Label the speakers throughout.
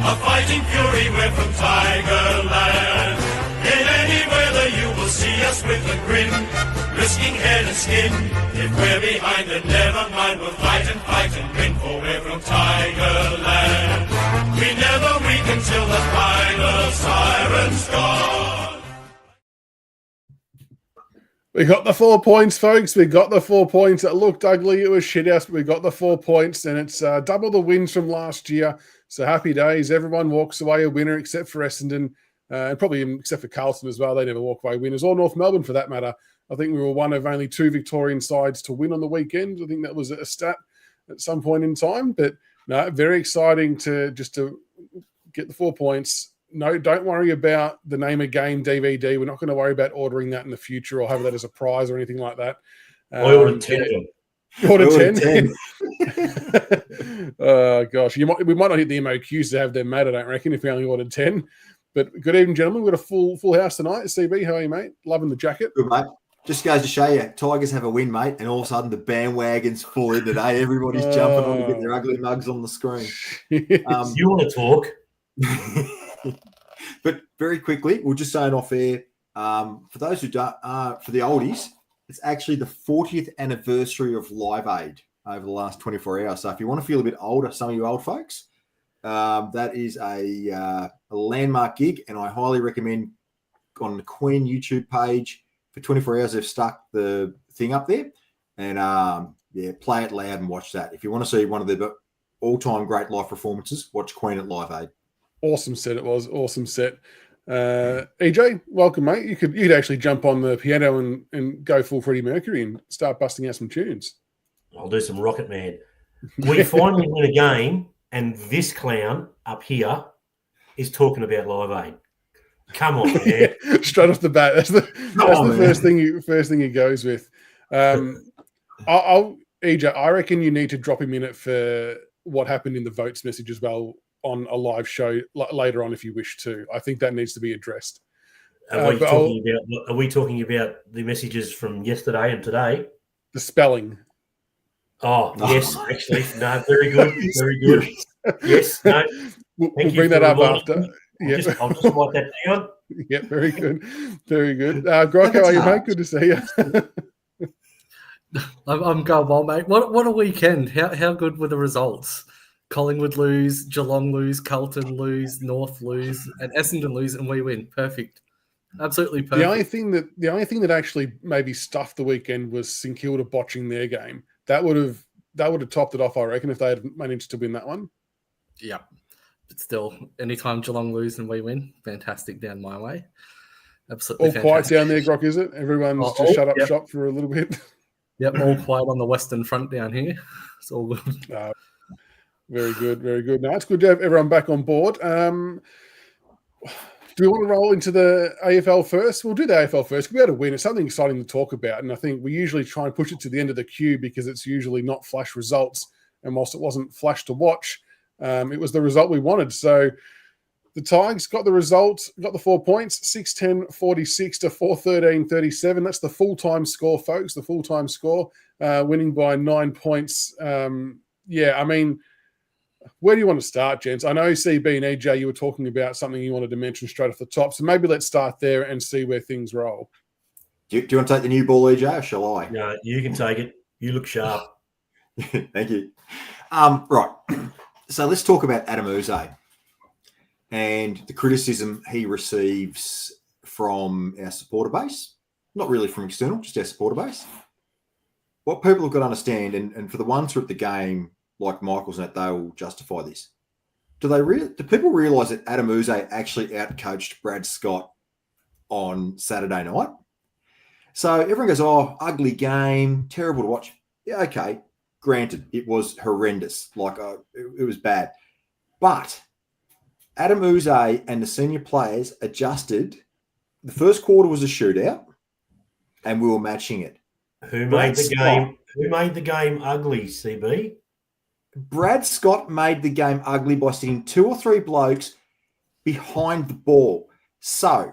Speaker 1: A fighting fury, we're from Tigerland. In any weather you will see us with a grin, risking head and skin. If we're behind, then never mind, we'll fight and win, for we're from Tigerland. We never weaken till the final siren's gone.
Speaker 2: We got the 4 points, folks. We got the 4 points. It looked ugly. It was shithouse, but we got the 4 points, and it's double the wins from last year. So happy days. Everyone walks away a winner except for Essendon, and probably except for Carlton as well. They never walk away winners, or North Melbourne for that matter. I think we were one of only 2 Victorian sides to win on the weekend. I think that was a stat at some point in time. But no, very exciting to get the 4 points. No, don't worry about the name of game DVD. We're not going to worry about ordering that in the future or have that as a prize or anything like that.
Speaker 3: I ordered 10 of them.
Speaker 2: Order 10. Oh, gosh. We might not hit the MOQs to have them made, I don't reckon, if we only ordered 10. But good evening, gentlemen. We've got a full house tonight. CB, how are you, mate? Loving the jacket.
Speaker 4: Good, mate. Just goes to show you, Tigers have a win, mate, and all of a sudden the bandwagon's full in today. Everybody's jumping on to get their ugly mugs on the screen.
Speaker 3: You want to talk?
Speaker 4: But very quickly, we'll just say it off air. For those who don't, for the oldies, it's actually the 40th anniversary of Live Aid over the last 24 hours. So if you want to feel a bit older, some of you old folks, that is a landmark gig, and I highly recommend on the Queen YouTube page for 24 hours. They've stuck the thing up there, and play it loud and watch that. If you want to see one of the all-time great live performances, watch Queen at Live Aid.
Speaker 2: Awesome set it was. Awesome set. EJ, welcome, mate. You could actually jump on the piano and go full Freddie Mercury and start busting out some tunes.
Speaker 3: I'll do some Rocket Man. We finally win a game, and this clown up here is talking about Live Aid. Come on, man.
Speaker 2: Straight off the bat. That's the first thing he goes with. EJ, I reckon you need to drop him in it for what happened in the votes message as well on a live show later on if you wish to. I think that needs to be addressed.
Speaker 3: Are we talking about the messages from yesterday and today?
Speaker 2: The spelling.
Speaker 3: Oh, yes, actually. No, very good. Very good. Yes, no.
Speaker 2: We'll bring that up after.
Speaker 3: I'll just write that down.
Speaker 2: Yeah, very good. Very good. Grok, how are you, mate? Good to see you.
Speaker 5: I'm going well, mate. What a weekend. How good were the results? Collingwood lose, Geelong lose, Carlton lose, North lose, and Essendon lose, and we win. Perfect. Absolutely perfect.
Speaker 2: The only thing that actually maybe stuffed the weekend was St Kilda botching their game. That would have topped it off, I reckon, if they had managed to win that one.
Speaker 5: Yeah. But still, anytime Geelong lose and we win, fantastic down my way. Absolutely
Speaker 2: all
Speaker 5: fantastic.
Speaker 2: Quiet down there, Grok, is it? Everyone's just shut up shop for a little bit.
Speaker 5: Yep, all quiet on the Western Front down here. It's all good.
Speaker 2: Very good, very good. Now, it's good to have everyone back on board. Do we want to roll into the AFL first? We'll do the AFL first. We had a win. It's something exciting to talk about, and I think we usually try and push it to the end of the queue because it's usually not flash results, and whilst it wasn't flash to watch, it was the result we wanted. So the Tigers got the result, got the 4 points, 6-10-46 to 4-13-37. That's the full-time score, folks, the full-time score, winning by 9 points. Where do you want to start, gents? I know CB and EJ, you were talking about something you wanted to mention straight off the top, so maybe let's start there and see where things roll.
Speaker 4: Do you want to take the new ball, EJ, or shall I?
Speaker 3: No, you can take it. You look sharp.
Speaker 4: Thank you. Right. So let's talk about Adam Uze and the criticism he receives from our supporter base. Not really from external, just our supporter base. What people have got to understand, and for the ones who are at the game, like Michael's and that, they will justify this. Do people realise that Adam Uze actually outcoached Brad Scott on Saturday night? So everyone goes, oh, ugly game, terrible to watch. Yeah, okay. Granted, it was horrendous. It was bad. But Adam Uze and the senior players adjusted. The first quarter was a shootout, and we were matching it.
Speaker 3: Who made the game ugly, CB?
Speaker 4: Brad Scott made the game ugly by sitting 2 or 3 blokes behind the ball. So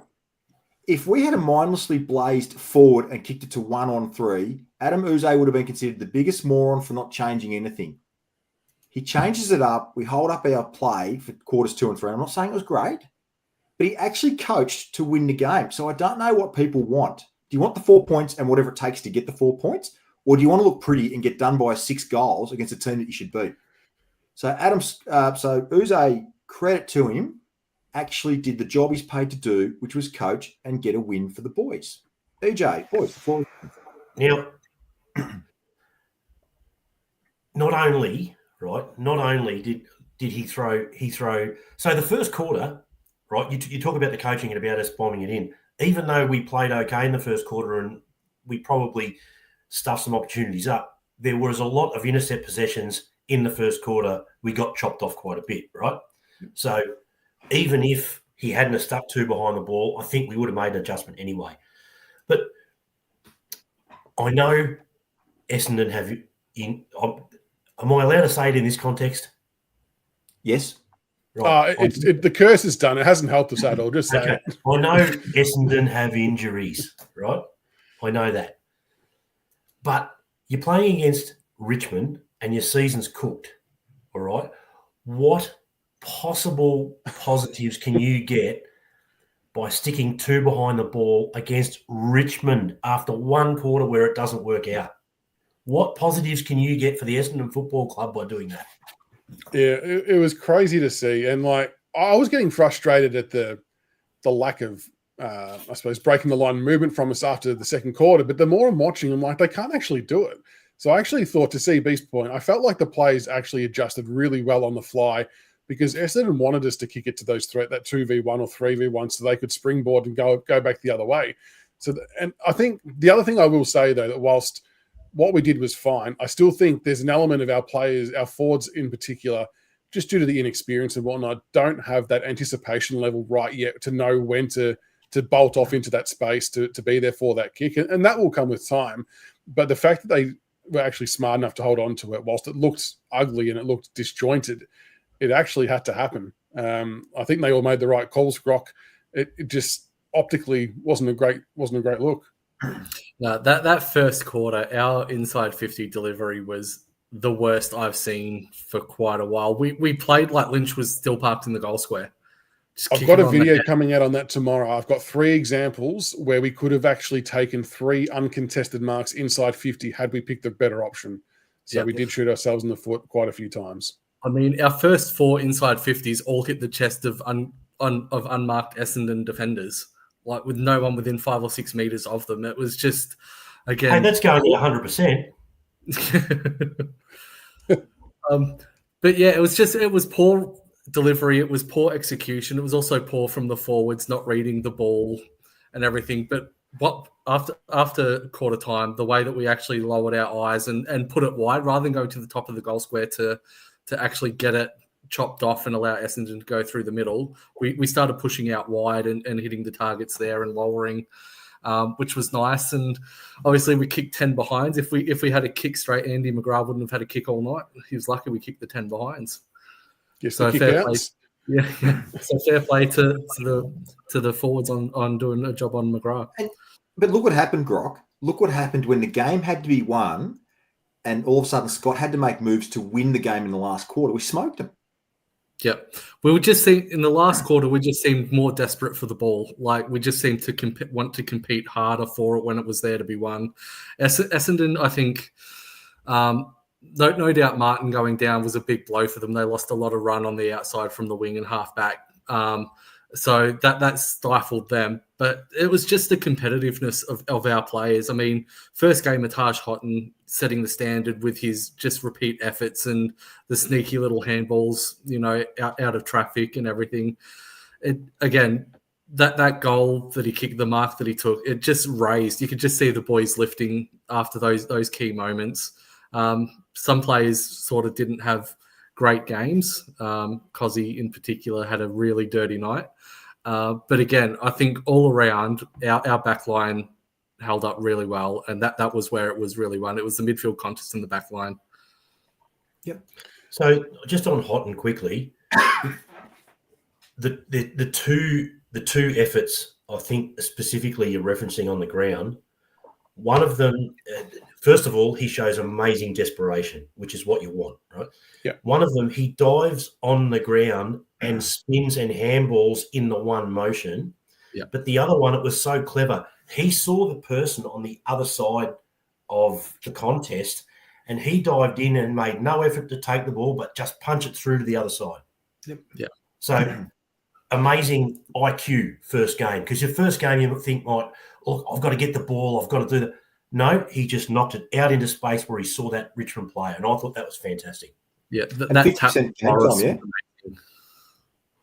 Speaker 4: if we had a mindlessly blazed forward and kicked it to 1-on-3, Adam Uze would have been considered the biggest moron for not changing anything. He changes it up. We hold up our play for quarters 2 and 3. I'm not saying it was great, but he actually coached to win the game. So I don't know what people want. Do you want the 4 points and whatever it takes to get the 4 points? Or do you want to look pretty and get done by 6 goals against a team that you should beat? So Uze, credit to him, actually did the job he's paid to do, which was coach and get a win for the boys. EJ, boys.
Speaker 3: Now, not only did he throw. So the first quarter, right? You talk about the coaching and about us bombing it in. Even though we played okay in the first quarter and we probably stuffed some opportunities up, there was a lot of intercept possessions in the first quarter. We got chopped off quite a bit, right? So even if he hadn't have stuck 2 behind the ball, I think we would have made an adjustment anyway. But I know Essendon have am I allowed to say it in this context?
Speaker 4: Yes.
Speaker 3: Right.
Speaker 2: The curse is done. It hasn't helped us at all. Just say
Speaker 3: okay.
Speaker 2: it.
Speaker 3: I know Essendon have injuries, right? I know that. But you're playing against Richmond and your season's cooked, all right? What possible positives can you get by sticking 2 behind the ball against Richmond after 1 quarter where it doesn't work out? What positives can you get for the Essendon Football Club by doing that?
Speaker 2: Yeah, it was crazy to see. And, I was getting frustrated at the lack of, I suppose, breaking the line movement from us after the second quarter. But the more I'm watching, I'm like, they can't actually do it. So I actually thought, to see Beast's point, I felt like the players actually adjusted really well on the fly, because Essendon wanted us to kick it to that 2v1 or 3v1 so they could springboard and go back the other way. And I think the other thing I will say, though, that whilst what we did was fine, I still think there's an element of our players, our forwards in particular, just due to the inexperience and whatnot, don't have that anticipation level right yet to know when to bolt off into that space to be there for that kick. And that will come with time. But the fact that they were actually smart enough to hold on to it, whilst it looked ugly and it looked disjointed, it actually had to happen. I think they all made the right calls, Grock. It just optically wasn't a great look.
Speaker 5: No, that first quarter, our inside 50 delivery was the worst I've seen for quite a while. We played like Lynch was still parked in the goal square.
Speaker 2: I've got a video coming out on that tomorrow. I've got 3 examples where we could have actually taken 3 uncontested marks inside 50 had we picked the better option. So we did shoot ourselves in the foot quite a few times.
Speaker 5: I mean, our first 4 inside 50s all hit the chest of unmarked Essendon defenders, like with no one within 5 or 6 meters of them. It was just, again...
Speaker 3: Hey, that's going 100%.
Speaker 5: But yeah, it was poor delivery. It was poor execution. It was also poor from the forwards, not reading the ball and everything. But after quarter time, the way that we actually lowered our eyes and put it wide rather than go to the top of the goal square to actually get it chopped off and allow Essendon to go through the middle, we started pushing out wide and hitting the targets there and lowering, which was nice. And obviously we kicked 10 behinds. If we had a kick straight, Andy McGrath wouldn't have had a kick all night. He was lucky we kicked the 10 behinds.
Speaker 2: So fair play.
Speaker 5: Yeah. So fair play to the forwards on doing a job on McGrath.
Speaker 4: But look what happened, Grock. Look what happened when the game had to be won, and all of a sudden Scott had to make moves to win the game in the last quarter. We smoked them.
Speaker 5: Yep. We would just see in the last quarter, we just seemed more desperate for the ball. Like we just seemed to want to compete harder for it when it was there to be won. Essendon, I think, no doubt Martin going down was a big blow for them. They lost a lot of run on the outside from the wing and half back. So that stifled them. But it was just the competitiveness of our players. I mean, first game of Taj Houghton setting the standard with his just repeat efforts and the sneaky little handballs, out of traffic and everything. That goal that he kicked, the mark that he took, it just raised. You could just see the boys lifting after those key moments. Some players sort of didn't have great games. Cozzy in particular had a really dirty night. But again, I think all around our back line held up really well, and that was where it was really won. It was the midfield contest in the back line.
Speaker 4: Yep.
Speaker 3: So just on Houghton quickly, the two efforts I think specifically you're referencing on the ground One of them, first of all, he shows amazing desperation, which is what you want, right?
Speaker 2: Yeah.
Speaker 3: One of them, he dives on the ground and spins and handballs in the one motion.
Speaker 5: Yeah.
Speaker 3: But the other one, it was so clever. He saw the person on the other side of the contest, and he dived in and made no effort to take the ball, but just punch it through to the other side.
Speaker 5: Yep. Yeah.
Speaker 3: So amazing IQ first game, because your first game you think, like, look, I've got to get the ball, I've got to do that. No, he just knocked it out into space where he saw that Richmond player, and I thought that was fantastic.
Speaker 5: Yeah,
Speaker 4: that 50% game time, yeah?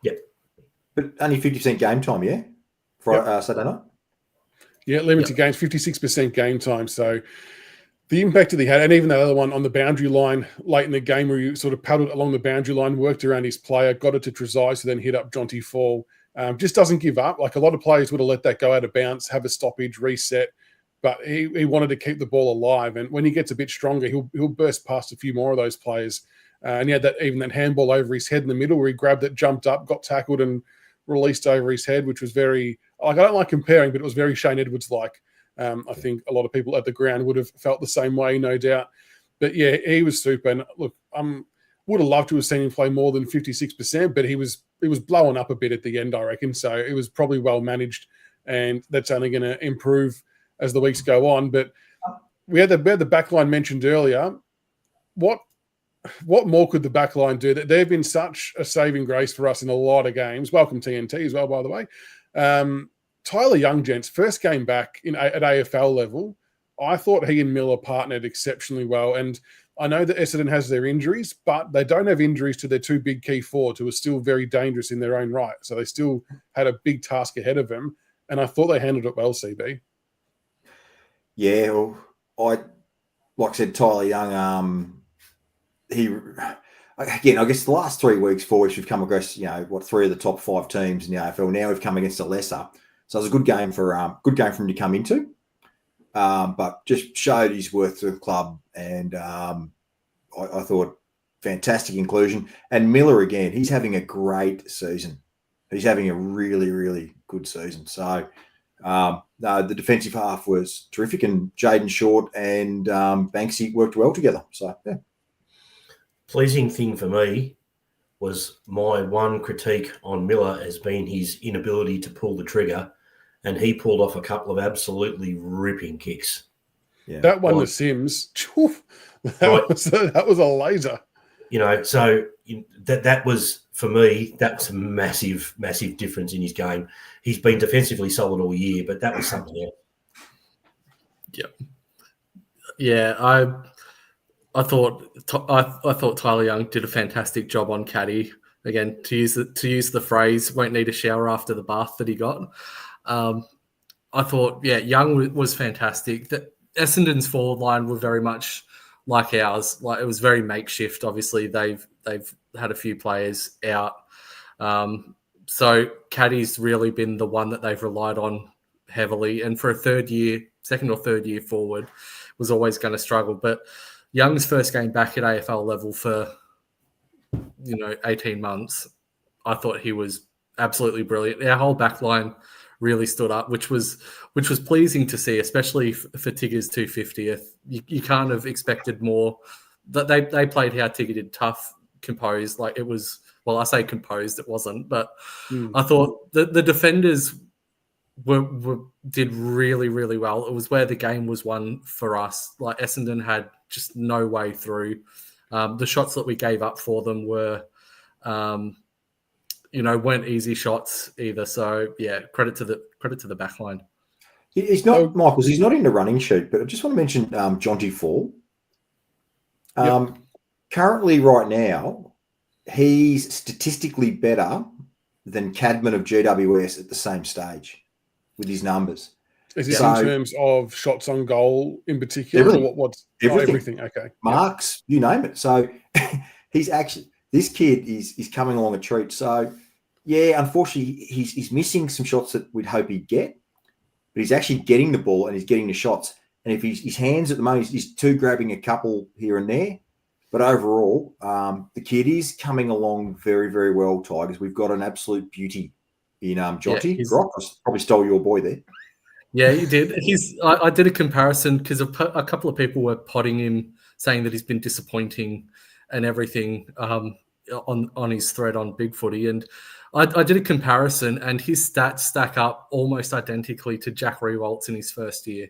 Speaker 3: Yep.
Speaker 4: But only 50% game time, yeah? For Saturday night?
Speaker 2: Yeah, limited games, 56% game time. So the impact that he had, and even that other one on the boundary line late in the game where you sort of paddled along the boundary line, worked around his player, got it to Trezise, so then hit up Jonty Fall. Just doesn't give up. Like a lot of players would have let that go out of bounds, have a stoppage, reset, but he wanted to keep the ball alive. And when he gets a bit stronger, he'll burst past a few more of those players. And he had that handball over his head in the middle where he grabbed it, jumped up, got tackled and released over his head, which was very, like, I don't like comparing, but it was very Shane Edwards-like. I think a lot of people at the ground would have felt the same way, no doubt. But yeah, he was super. And look, would have loved to have seen him play more than 56%, but he was blowing up a bit at the end, I reckon. So it was probably well managed, and that's only going to improve as the weeks go on. But we had the back line mentioned earlier. What more could the back line do? That they've been such a saving grace for us in a lot of games. Welcome TNT as well, by the way. Tyler Young, gents, first game back at AFL level, I thought he and Miller partnered exceptionally well. And I know that Essendon has their injuries, but they don't have injuries to their two big key forwards who are still very dangerous in their own right. So they still had a big task ahead of them. And I thought they handled it well, CB.
Speaker 4: Yeah, well, like I said, Tyler Young, I guess the last 3 weeks, 4 weeks, we've come across, 3 of the top 5 teams in the AFL. Now we've come against a lesser. So it was a good game for him to come into. But just showed his worth to the club, and I thought fantastic inclusion. And Miller, again, he's having a great season. He's having a really, really good season. So the defensive half was terrific, and Jaden Short and Banksy worked well together. So, yeah.
Speaker 3: Pleasing thing for me was my one critique on Miller has been his inability to pull the trigger, and he pulled off a couple of absolutely ripping kicks.
Speaker 2: Yeah. That one, the Sims, that was a laser.
Speaker 3: So that was, for me, that's a massive, massive difference in his game. He's been defensively solid all year, but that was something else.
Speaker 5: Yep. Yeah, I thought Tyler Young did a fantastic job on Caddy. Again, to use the phrase, won't need a shower after the bath that he got. I thought, Young was fantastic. Essendon's forward line were very much like ours. Like, it was very makeshift. Obviously, they've had a few players out. So Caddy's really been the one that they've relied on heavily. And for a second or third year forward, was always going to struggle. But Young's first game back at AFL level for 18 months, I thought he was absolutely brilliant. Our whole back line really stood up, which was pleasing to see, especially for Tigger's 250th. You kind of expected more. That they played how Tigger did, tough, composed. Like, it was, well, I say composed, it wasn't, but I thought the defenders did really, really well. It was where the game was won for us. Like, Essendon had just no way through. The shots that we gave up for them were, weren't easy shots either. So yeah, credit to the back line.
Speaker 4: He's not, Michaels. He's not in the running sheet, but I just want to mention Jonty Fall. Currently, right now, he's statistically better than Cadman of GWS at the same stage with his numbers.
Speaker 2: Is this in terms of shots on goal in particular?
Speaker 4: Everything.
Speaker 2: Or what's everything? Okay.
Speaker 4: Marks, you name it. So he's actually, this kid is coming along a treat. So yeah, unfortunately, he's missing some shots that we'd hope he'd get, but he's actually getting the ball and he's getting the shots. And if his hands at the moment, he's grabbing a couple here and there. But overall, the kid is coming along very, very well, Tigers. We've got an absolute beauty in Jonty. Brock, I probably stole your boy there.
Speaker 5: Yeah, he did. I did a comparison because a couple of people were potting him, saying that he's been disappointing and everything on his thread on Big Footy. And I did a comparison, and his stats stack up almost identically to Jack Rewalt's in his first year.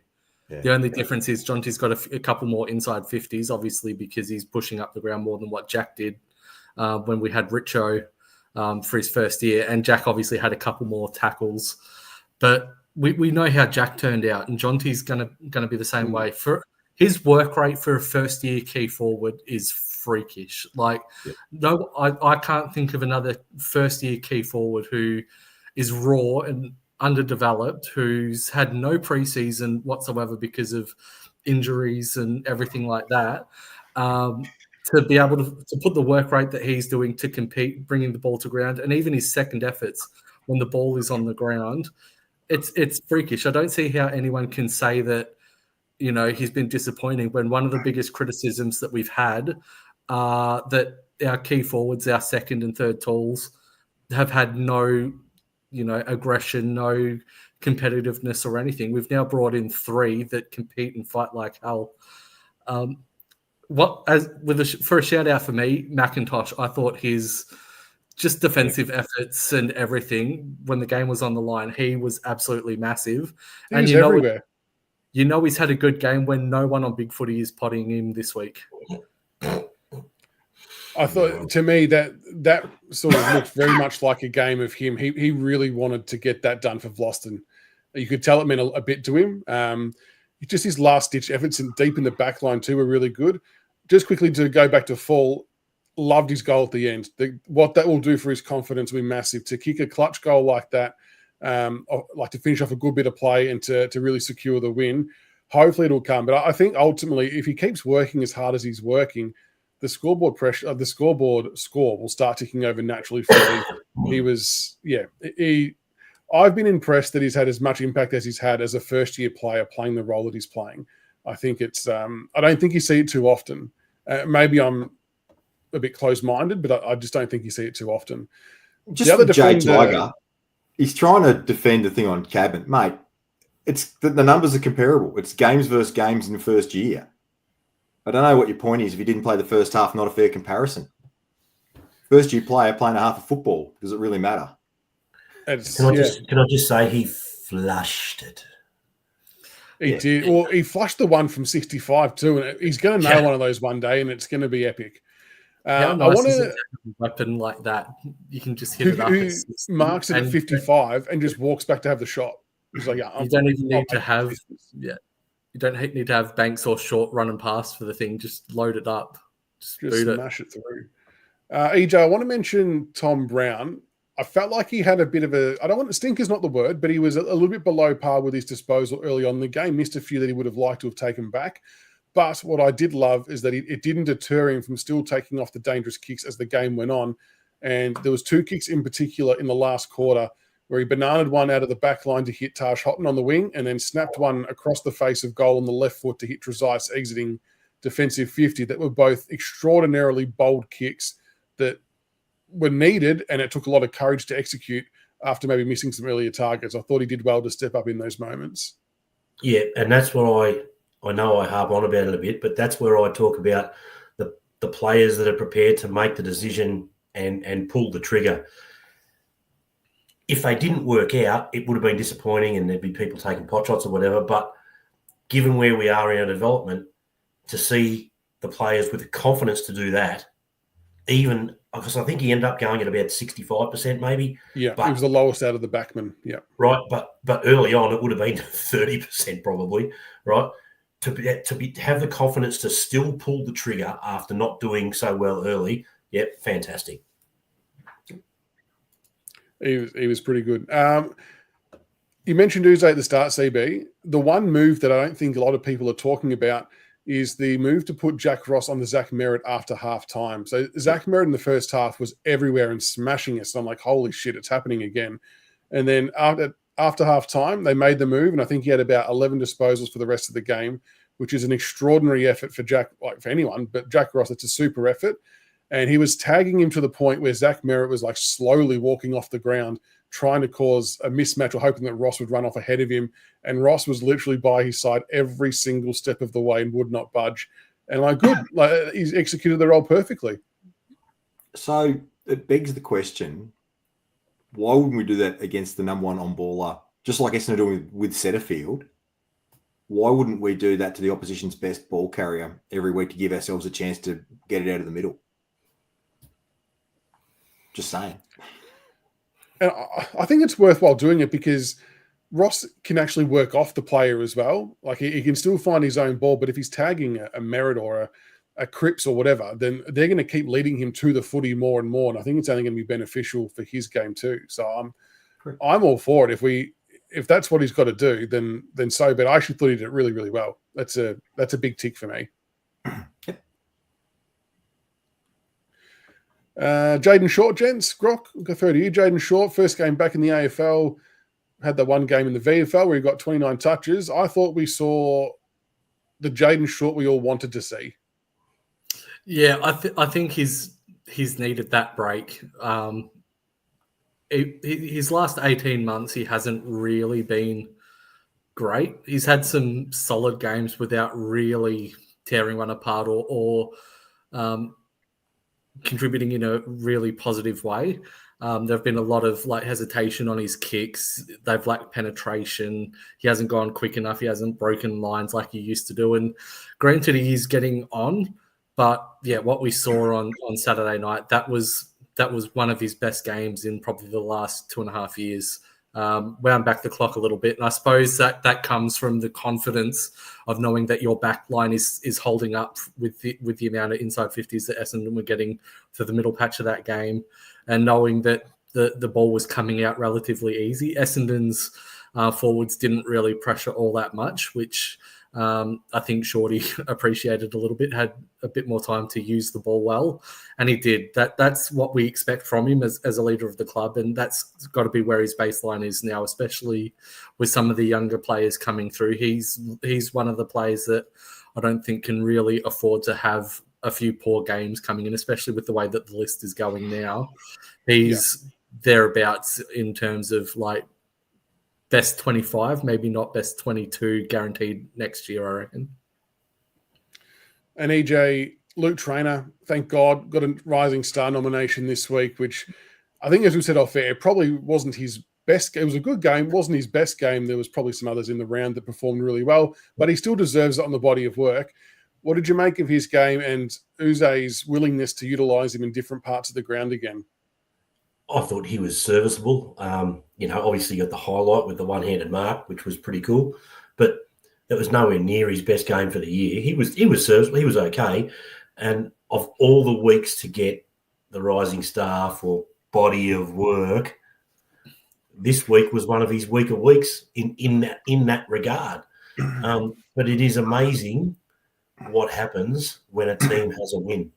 Speaker 4: Yeah.
Speaker 5: The only difference is Jonty's got a couple more inside 50s, obviously, because he's pushing up the ground more than what Jack did when we had Richo for his first year. And Jack obviously had a couple more tackles. But we know how Jack turned out, and Jonty's gonna be the same way. For his work rate for a first year key forward is freakish. No, I can't think of another first year key forward who is raw and underdeveloped, who's had no preseason whatsoever because of injuries and everything like that. To be able to put the work rate that he's doing to compete, bringing the ball to ground, and even his second efforts when the ball is on the ground. It's freakish. I don't see how anyone can say that, he's been disappointing when one of the biggest criticisms that we've had that our key forwards, our second and third tools, have had no, aggression, no competitiveness or anything. We've now brought in three that compete and fight like hell. For a shout out for me, McIntosh, I thought his just defensive efforts and everything when the game was on the line, he was absolutely massive.
Speaker 2: He's everywhere.
Speaker 5: He's had a good game when no one on Big Footy is potting him this week.
Speaker 2: I thought, to me, that sort of looked very much like a game of him. He really wanted to get that done for Vlosten. You could tell it meant a bit to him. Just his last-ditch efforts and deep in the back line too were really good. Just quickly to go back to Fall, loved his goal at the end. What that will do for his confidence will be massive. To kick a clutch goal like that, to finish off a good bit of play and to really secure the win, hopefully it'll come. But I think ultimately, if he keeps working as hard as he's working, the scoreboard score will start ticking over naturally for him. I've been impressed that he's had as much impact as he's had as a first-year player playing the role that he's playing. I think it's I don't think you see it too often. Maybe I'm a bit close-minded, but I just don't think you see it too often.
Speaker 4: Just the other Jay Tiger, he's trying to defend the thing on Cabin. Mate, it's the numbers are comparable. It's games versus games in the first year. I don't know what your point is. If you didn't play the first half, not a fair comparison. First-year player playing a half of football. Does it really matter?
Speaker 3: Can I just say he flushed it?
Speaker 2: He did. Well, he flushed the one from 65 too, and he's going to nail one of those one day, and it's going to be epic.
Speaker 5: How nice is a weapon like that? You can just hit it up.
Speaker 2: Who marks it at 55 and just walks back to have the shot. He's like,
Speaker 5: you don't even need to have. Yeah, you don't need to have Banks or Short run and pass for the thing. Just load it up. Just
Speaker 2: smash it through. EJ, I want to mention Tom Brown. I felt like he had a bit of a, I don't want to, stinker's not the word, but he was a little bit below par with his disposal early on in the game, missed a few that he would have liked to have taken back. But what I did love is that it didn't deter him from still taking off the dangerous kicks as the game went on. And there was two kicks in particular in the last quarter where he bananaed one out of the back line to hit Tash Houghton on the wing and then snapped one across the face of goal on the left foot to hit Trezise exiting defensive 50 that were both extraordinarily bold kicks that were needed, and it took a lot of courage to execute after maybe missing some earlier targets. I thought he did well to step up in those moments.
Speaker 3: Yeah, and that's what I know I harp on about it a bit, but that's where I talk about the players that are prepared to make the decision and pull the trigger. If they didn't work out, it would have been disappointing and there'd be people taking pot shots or whatever, but given where we are in our development, to see the players with the confidence to do that, even because I think he ended up going at about 65% maybe.
Speaker 2: Yeah, he was the lowest out of the backmen. Yeah.
Speaker 3: Right, but early on it would have been 30% probably, right? To have the confidence to still pull the trigger after not doing so well early, yep, fantastic.
Speaker 2: He was pretty good. You mentioned Uze at the start, CB. The one move that I don't think a lot of people are talking about is the move to put Jack Ross on the Zach Merritt after half time. So Zach Merritt in the first half was everywhere and smashing us. And I'm like, holy shit, it's happening again. And then after half time, they made the move, and I think he had about 11 disposals for the rest of the game, which is an extraordinary effort for Jack, like for anyone, but Jack Ross, it's a super effort. And he was tagging him to the point where Zach Merritt was like slowly walking off the ground, trying to cause a mismatch or hoping that Ross would run off ahead of him. And Ross was literally by his side every single step of the way and would not budge. And he's executed the role perfectly.
Speaker 4: So it begs the question, why wouldn't we do that against the number one on-baller, just like Essendon are doing with Setterfield? Why wouldn't we do that to the opposition's best ball carrier every week to give ourselves a chance to get it out of the middle? Just saying.
Speaker 2: And I think it's worthwhile doing it because Ross can actually work off the player as well. Like he can still find his own ball, but if he's tagging a Merritt or a Cripps or whatever, then they're going to keep leading him to the footy more and more. And I think it's only going to be beneficial for his game too. So I'm all for it. If that's what he's got to do, then so. But I actually thought he did it really, really well. That's a big tick for me. Jaden Short, gents. Grok, we'll go through to you. Jaden Short, first game back in the AFL, had that one game in the VFL where he got 29 touches. I thought we saw the Jaden Short we all wanted to see.
Speaker 5: Yeah, I think he's needed that break. His last 18 months, he hasn't really been great. He's had some solid games without really tearing one apart or contributing in a really positive way. There have been a lot of hesitation on his kicks. They've lacked penetration. He hasn't gone quick enough. He hasn't broken lines like he used to do. And granted, he's getting on, but yeah, what we saw on Saturday night, that was one of his best games in probably the last 2.5 years. Wound back the clock a little bit. And I suppose that comes from the confidence of knowing that your back line is holding up with the amount of inside 50s that Essendon were getting to the middle patch of that game, and knowing that the ball was coming out relatively easy. Essendon's forwards didn't really pressure all that much, which I think Shorty appreciated a little bit, had a bit more time to use the ball well, and he did. That's what we expect from him as a leader of the club, and that's got to be where his baseline is now, especially with some of the younger players coming through. He's one of the players that I don't think can really afford to have a few poor games coming in, especially with the way that the list is going now. He's thereabouts in terms of best 25, maybe not best 22 guaranteed next year, I reckon.
Speaker 2: And EJ, Luke Traynor, thank God, got a Rising Star nomination this week, which I think, as we said off air, probably wasn't his best. It was a good game, wasn't his best game. There was probably some others in the round that performed really well, but he still deserves it on the body of work. What did you make of his game and Uze's willingness to utilise him in different parts of the ground again?
Speaker 3: I thought he was serviceable. Obviously got the highlight with the one-handed mark, which was pretty cool, but it was nowhere near his best game for the year. He was serviceable. He was okay. And of all the weeks to get the Rising Star for body of work, this week was one of his weaker weeks in that regard. But it is amazing what happens when a team has a win.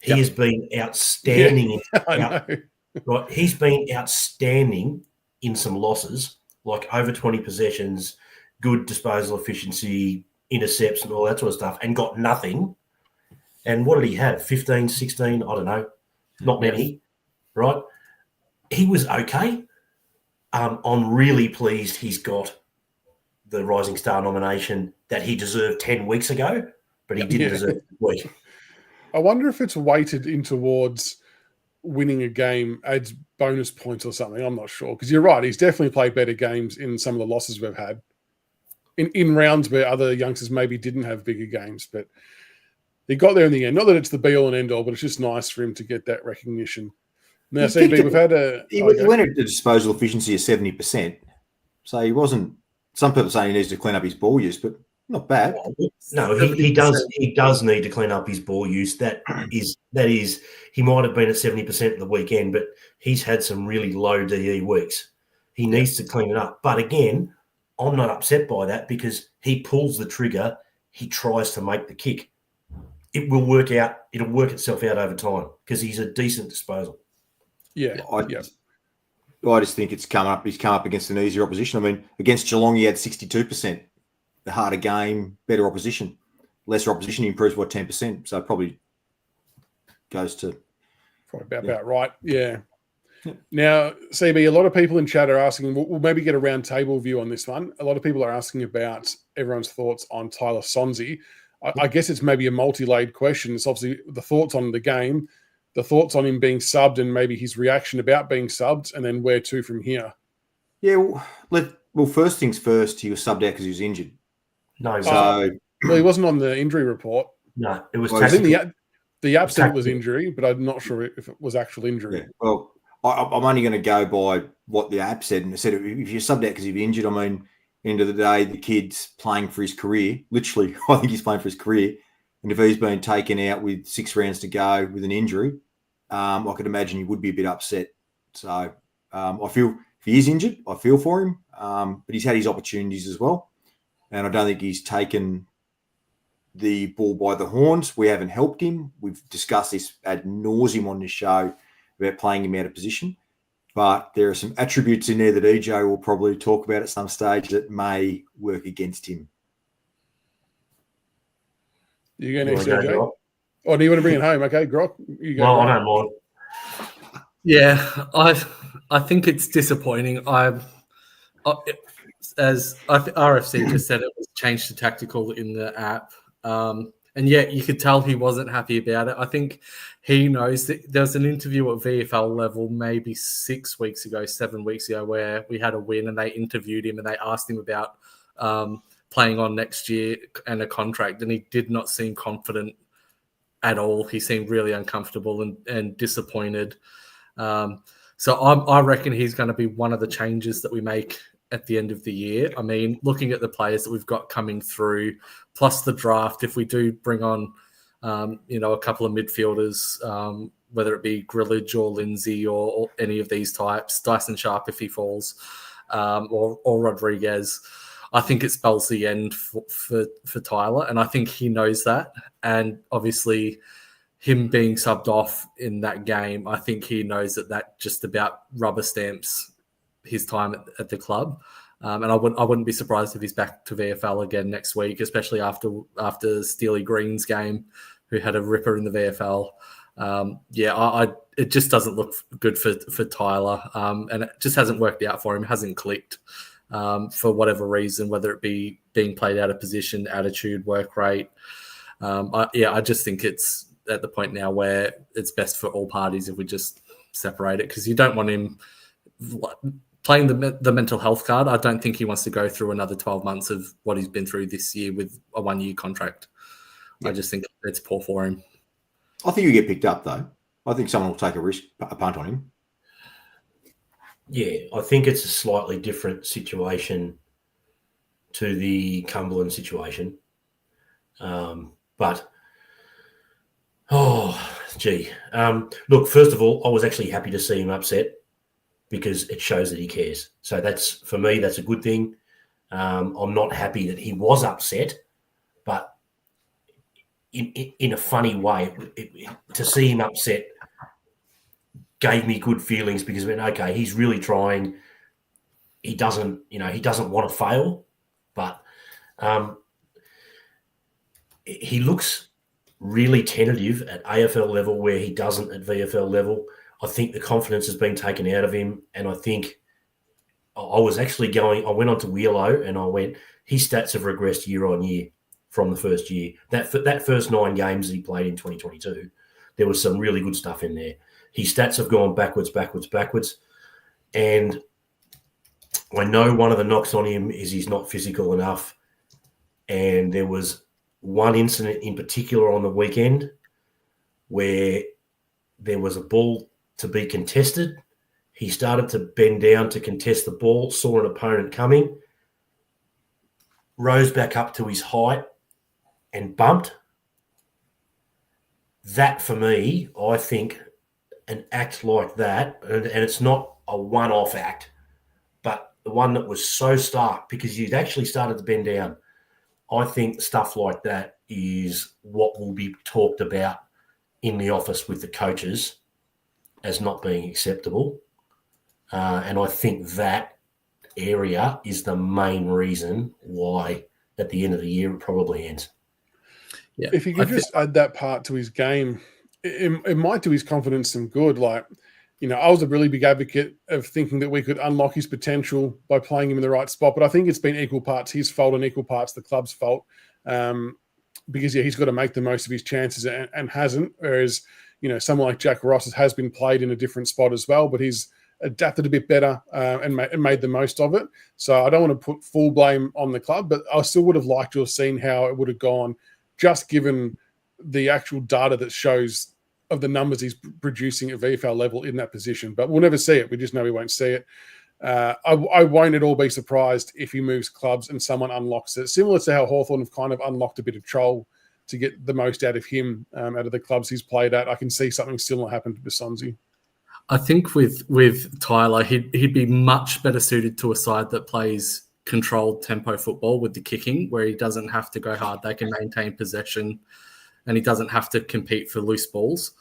Speaker 3: He has been outstanding. Right, he's been outstanding in some losses, like over 20 possessions, good disposal efficiency, intercepts and all that sort of stuff, and got nothing. And what did he have? 15, 16? I don't know. Not many, right? He was okay. I'm really pleased he's got the Rising Star nomination that he deserved 10 weeks ago, but he didn't deserve it this week.
Speaker 2: I wonder if it's weighted in towards winning a game adds bonus points or something. I'm not sure, because you're right. He's definitely played better games in some of the losses we've had in rounds where other youngsters maybe didn't have bigger games, but he got there in the end. Not that it's the be all and end all, but it's just nice for him to get that recognition. Now, CB, we've had
Speaker 4: he went at the disposal efficiency of 70%. So he wasn't, some people say he needs to clean up his ball use, but not bad.
Speaker 3: No, he does need to clean up his ball use. That is he might have been at 70% at the weekend, but he's had some really low DE weeks. He needs to clean it up. But again, I'm not upset by that because he pulls the trigger, he tries to make the kick. It will work out, it'll work itself out over time because he's a decent disposal.
Speaker 2: Yeah.
Speaker 4: I just think he's come up against an easier opposition. I mean, against Geelong, he had 62%. The harder game, better opposition. Lesser opposition, he improves, 10%. So probably goes to.
Speaker 2: Probably about right. Yeah. Now, CB, a lot of people in chat are asking, we'll maybe get a round table view on this one. A lot of people are asking about everyone's thoughts on Tyler Sonsie. I guess it's maybe a multi-layered question. It's obviously the thoughts on the game, the thoughts on him being subbed and maybe his reaction about being subbed, and then where to from here.
Speaker 4: Yeah, well, first things first, he was subbed out because he was injured.
Speaker 3: No,
Speaker 4: So
Speaker 2: he wasn't on the injury report.
Speaker 3: No, it was.
Speaker 2: I think the app said it was
Speaker 3: tactical.
Speaker 2: injury, but I'm not sure if it was actual injury.
Speaker 4: yeah, well, I'm only going to go by what the app said, and it said if you're subbed out because you're injured, I mean, end of the day, the kid's playing for his career. Literally, I think he's playing for his career. And if he's been taken out with 6 rounds to go with an injury, I could imagine he would be a bit upset. So I feel if he is injured, I feel for him. But he's had his opportunities as well. And I don't think he's taken the ball by the horns. We haven't helped him. We've discussed this ad nauseum on this show about playing him out of position. But there are some attributes in there that EJ will probably talk about at some stage that may work against him.
Speaker 2: You go next, EJ? Oh, do you want to bring it home? Okay, Grok. You go.
Speaker 3: No, I don't mind.
Speaker 5: Yeah, I think it's disappointing. RFC just said it was changed to tactical in the app. And yet you could tell he wasn't happy about it. I think he knows that there was an interview at VFL level maybe 7 weeks ago, where we had a win and they interviewed him and they asked him about playing on next year and a contract. And he did not seem confident at all. He seemed really uncomfortable and disappointed. So I reckon he's going to be one of the changes that we make at the end of the year. I mean, looking at the players that we've got coming through, plus the draft, if we do bring on, a couple of midfielders, whether it be Grillage or Lindsay or any of these types, Dyson Sharp if he falls, or Rodriguez, I think it spells the end for Tyler, and I think he knows that. And obviously, him being subbed off in that game, I think he knows that just about rubber stamps his time at the club. And I wouldn't be surprised if he's back to VFL again next week, especially after Steely Green's game, who had a ripper in the VFL. It just doesn't look good for Tyler, and it just hasn't worked out for him. It hasn't clicked for whatever reason, whether it be being played out of position, attitude, work rate. I just think it's at the point now where it's best for all parties if we just separate it, because you don't want him playing the mental health card. I don't think he wants to go through another 12 months of what he's been through this year with a 1-year contract. Yeah. I just think it's poor for him.
Speaker 4: I think you get picked up, though. I think someone will take a punt on him.
Speaker 3: Yeah, I think it's a slightly different situation to the Cumberland situation. Look, first of all, I was actually happy to see him upset, because it shows that he cares. So for me, that's a good thing. I'm not happy that he was upset, but in a funny way, to see him upset gave me good feelings, because I went, okay, he's really trying. He doesn't want to fail, but he looks really tentative at AFL level where he doesn't at VFL level. I think the confidence has been taken out of him, and I think I went on to Wheelo and I went, his stats have regressed year on year from the first year. That first 9 games that he played in 2022, there was some really good stuff in there. His stats have gone backwards. And I know one of the knocks on him is he's not physical enough. And there was one incident in particular on the weekend where there was a ball to be contested. He started to bend down to contest the ball, saw an opponent coming, rose back up to his height and bumped. That, for me, I think an act like that, and it's not a one-off act, but the one that was so stark because you'd actually started to bend down, I think stuff like that is what will be talked about in the office with the coaches as not being acceptable. And I think that area is the main reason why at the end of the year it probably ends.
Speaker 2: Yeah. If you could add that part to his game, it might do his confidence some good. Like, I was a really big advocate of thinking that we could unlock his potential by playing him in the right spot, but I think it's been equal parts his fault and equal parts the club's fault. Because he's got to make the most of his chances and hasn't. Whereas, someone like Jack Ross has been played in a different spot as well, but he's adapted a bit better and made the most of it. So I don't want to put full blame on the club, but I still would have liked to have seen how it would have gone, just given the actual data that shows of the numbers he's producing at VFL level in that position. But we'll never see it. We just know we won't see it. I won't at all be surprised if he moves clubs and someone unlocks it, similar to how Hawthorn have kind of unlocked a bit of Troll to get the most out of him, out of the clubs he's played at. I can see something similar happen to Sonsie.
Speaker 5: I think with Tyler, he'd be much better suited to a side that plays controlled tempo football with the kicking, where he doesn't have to go hard. They can maintain possession, and he doesn't have to compete for loose balls.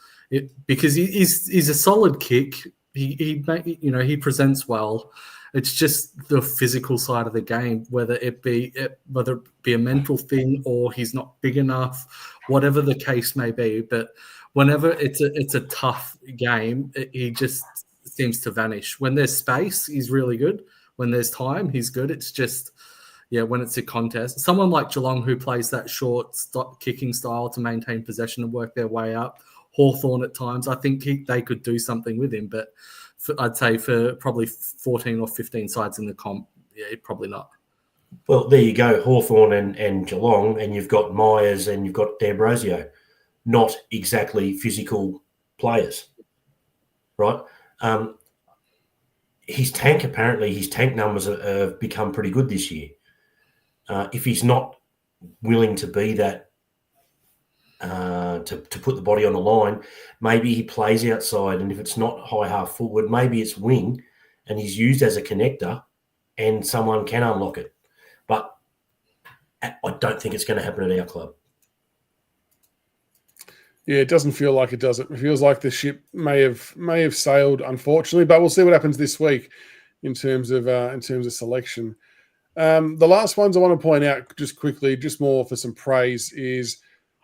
Speaker 5: Because he's a solid kick. He presents well. It's just the physical side of the game, whether it be a mental thing or he's not big enough, whatever the case may be. But whenever it's a tough game, he just seems to vanish. When there's space, he's really good. When there's time, he's good. It's just, when it's a contest. Someone like Geelong who plays that short kicking style to maintain possession and work their way up, Hawthorn at times, I think they could do something with him. But I'd say for probably 14 or 15 sides in the comp, probably not.
Speaker 3: Well, there you go, Hawthorn and Geelong, and you've got Myers and you've got D'Ambrosio. Not exactly physical players, right? His tank numbers have become pretty good this year. If he's not willing to be that, to put the body on the line, maybe he plays outside, and if it's not high half forward, maybe it's wing, and he's used as a connector, and someone can unlock it. But I don't think it's going to happen at our club.
Speaker 2: Yeah, it doesn't feel like it does. It feels like the ship may have sailed, unfortunately. But we'll see what happens this week in terms of selection. The last ones I want to point out just quickly, just more for some praise, is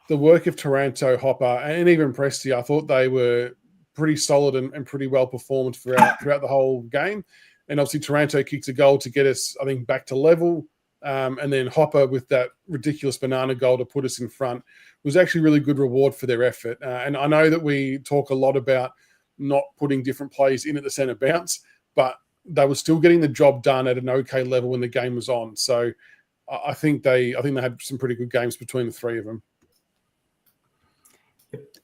Speaker 2: the work of Taranto, Hopper, and even Presti. I thought they were pretty solid and pretty well performed throughout the whole game. And obviously Taranto kicked a goal to get us, I think, back to level. And then Hopper with that ridiculous banana goal to put us in front was actually really good reward for their effort. And I know that we talk a lot about not putting different players in at the centre bounce, but they were still getting the job done at an okay level when the game was on. So I think they had some pretty good games between the three of them.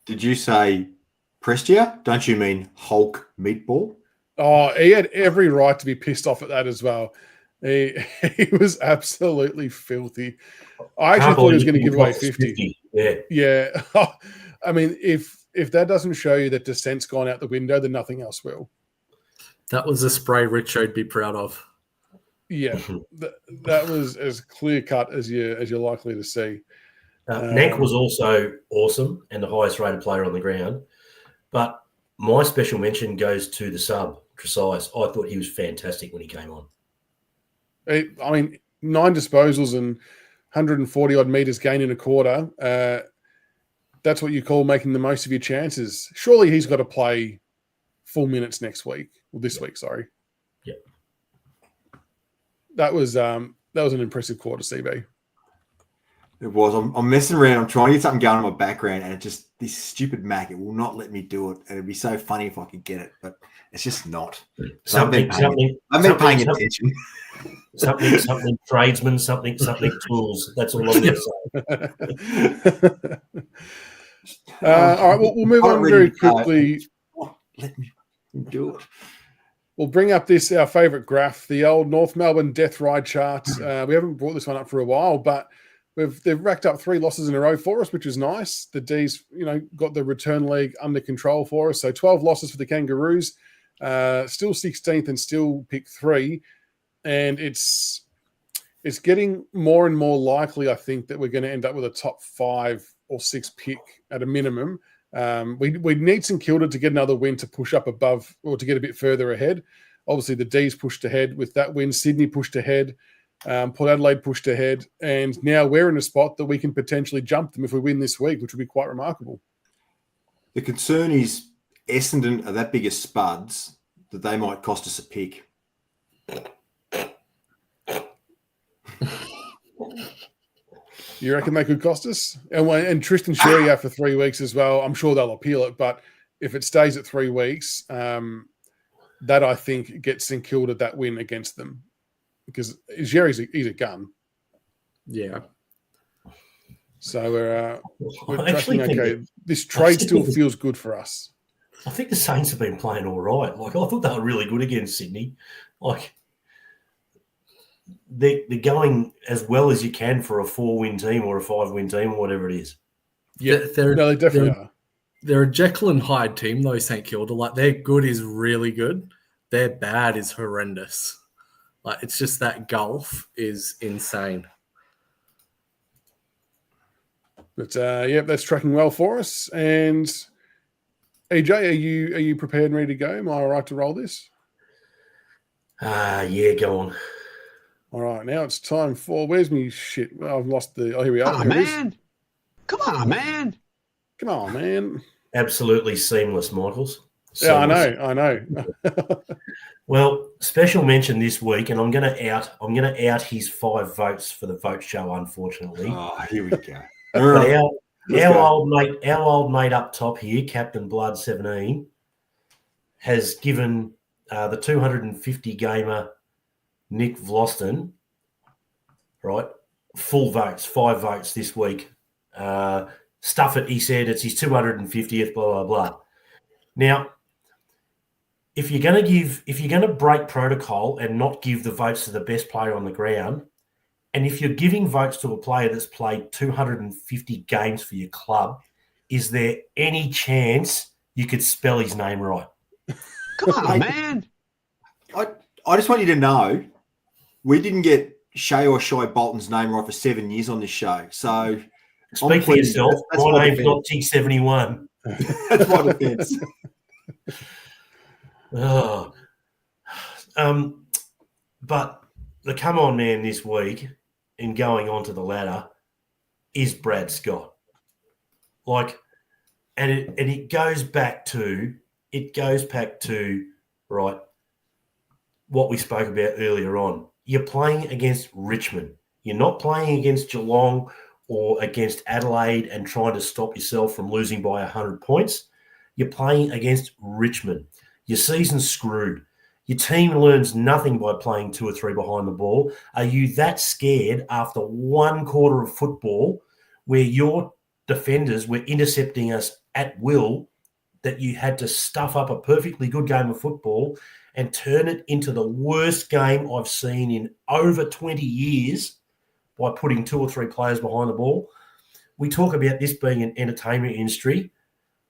Speaker 4: Did you say Prestia? Don't you mean Hulk Meatball?
Speaker 2: Oh, he had every right to be pissed off at that as well. He was absolutely filthy. I actually thought he was going to give away 50. Yeah. I mean, if that doesn't show you that dissent's gone out the window, then nothing else will.
Speaker 5: That was a spray Richo'd be proud of.
Speaker 2: Yeah, that was as clear cut as you're likely to see.
Speaker 3: Nank was also awesome and the highest rated player on the ground. But my special mention goes to the sub, Tresize. I thought he was fantastic when he came on.
Speaker 2: I mean, 9 disposals and 140-odd metres gained in a quarter. That's what you call making the most of your chances. Surely he's got to play full minutes next week. Well, this week, sorry.
Speaker 3: Yeah.
Speaker 2: That was an impressive quarter, CB.
Speaker 4: It was. I'm messing around. I'm trying to get something going in my background, and this stupid Mac, it will not let me do it. And it'd be so funny if I could get it, but it's just not. So I've been paying attention.
Speaker 3: Something tradesman, something tools. That's all I'm going to say.
Speaker 2: All right, we'll move on very quickly.
Speaker 4: Let me do it.
Speaker 2: We'll bring up our favourite graph, the old North Melbourne death ride chart. We haven't brought this one up for a while, but they've racked up 3 losses in a row for us, which is nice. The D's, got the return leg under control for us. So 12 losses for the Kangaroos, still 16th and still pick 3. And it's getting more and more likely, I think, that we're going to end up with a top 5 or 6 pick at a minimum. We need St Kilda to get another win to push up above or to get a bit further ahead. Obviously, the D's pushed ahead with that win. Sydney pushed ahead. Port Adelaide pushed ahead. And now we're in a spot that we can potentially jump them if we win this week, which would be quite remarkable.
Speaker 4: The concern is Essendon are that big as spuds that they might cost us a pick.
Speaker 2: You reckon they could cost us? And Tristan Sherry out for 3 weeks as well. I'm sure they'll appeal it, but if it stays at 3 weeks, that I think gets St Kilda that win against them because Sherry's he's a gun.
Speaker 5: Yeah.
Speaker 2: So we're
Speaker 3: I actually
Speaker 2: tracking
Speaker 3: think
Speaker 2: okay. This trade still feels good for us.
Speaker 3: I think the Saints have been playing all right. Like I thought they were really good against Sydney. Like they're going as well as you can for a 4-win team or a 5-win team or whatever it is.
Speaker 5: Yeah,
Speaker 2: They definitely are.
Speaker 5: They're a Jekyll and Hyde team, though, St Kilda. Like, their good is really good. Their bad is horrendous. Like, it's just that gulf is insane.
Speaker 2: But, that's tracking well for us. And, AJ, are you prepared and ready to go? Am I all right to roll this?
Speaker 3: Yeah, go on.
Speaker 2: All right, now it's time for... Where's me shit? I've lost the... Oh, here we are.
Speaker 6: Come on, man. Come on, man.
Speaker 2: Come on, man.
Speaker 3: Absolutely seamless, Michaels.
Speaker 2: Seamless. Yeah, I know.
Speaker 3: Well, special mention this week, and I'm going to out his 5 votes for the vote show. Unfortunately,
Speaker 4: Oh, here we go.
Speaker 3: but our old mate up top here, Captain Blood 17, has given the 250 gamer Nick Vlosten, right, full votes, 5 votes this week. Stuff it, he said, it's his 250th, blah, blah, blah. Now, if you're going to break protocol and not give the votes to the best player on the ground, and if you're giving votes to a player that's played 250 games for your club, is there any chance you could spell his name right?
Speaker 6: Come on, man.
Speaker 4: I just want you to know we didn't get Shay or Shy Bolton's name right for 7 years on this show. So
Speaker 3: speak for yourself. My name's not Tig71.
Speaker 4: That's my defense.
Speaker 3: Oh. But the come on man this week in going on to the ladder is Brad Scott. Like, and it goes back to right what we spoke about earlier on. You're playing against Richmond. You're not playing against Geelong or against Adelaide and trying to stop yourself from losing by 100 points. You're playing against Richmond. Your season's screwed. Your team learns nothing by playing 2 or 3 behind the ball. Are you that scared after 1 quarter of football where your defenders were intercepting us at will that you had to stuff up a perfectly good game of football and turn it into the worst game I've seen in over 20 years by putting 2 or 3 players behind the ball? We talk about this being an entertainment industry.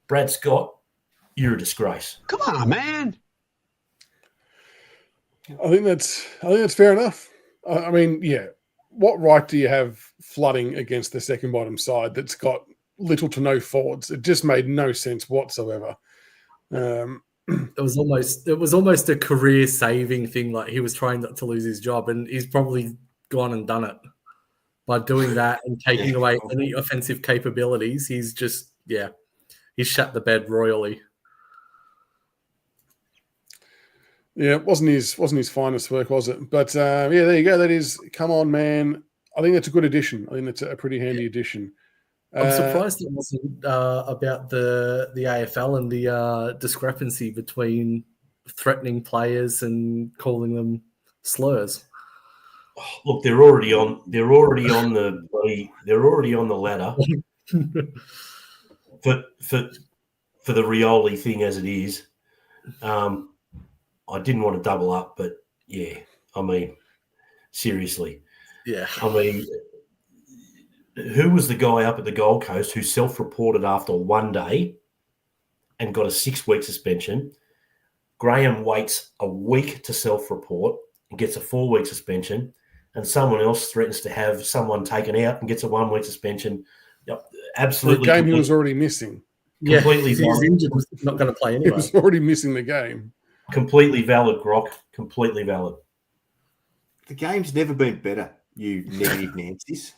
Speaker 3: Brad Scott, you're a disgrace.
Speaker 6: Come on, man.
Speaker 2: I think that's fair enough. I mean, yeah. What right do you have flooding against the second bottom side that's got little to no forwards? It just made no sense whatsoever.
Speaker 5: It was almost a career saving thing. Like, he was trying not to lose his job, and he's probably gone and done it by doing that and taking away any offensive capabilities. He's just he's shut the bed royally.
Speaker 2: Yeah, it wasn't his finest work, was it? But there you go. That is, come on, man. I think that's a good addition. I think that's a pretty handy addition.
Speaker 5: I'm surprised it wasn't about the AFL and the discrepancy between threatening players and calling them slurs.
Speaker 3: Look, they're already on the ladder for the Rioli thing as it is. I didn't want to double up, but yeah, I mean, seriously.
Speaker 5: Yeah.
Speaker 3: I mean, who was the guy up at the Gold Coast who self-reported after 1 day and got a 6-week suspension? Graham waits a week to self-report and gets a 4-week suspension, and someone else threatens to have someone taken out and gets a 1-week suspension. Yep, absolutely.
Speaker 2: The game he was already missing.
Speaker 3: Completely
Speaker 5: he was injured, was not going to play anyway.
Speaker 2: He was already missing the game.
Speaker 3: Completely valid, Grok. Completely valid.
Speaker 4: The game's never been better, you negative Nancy's.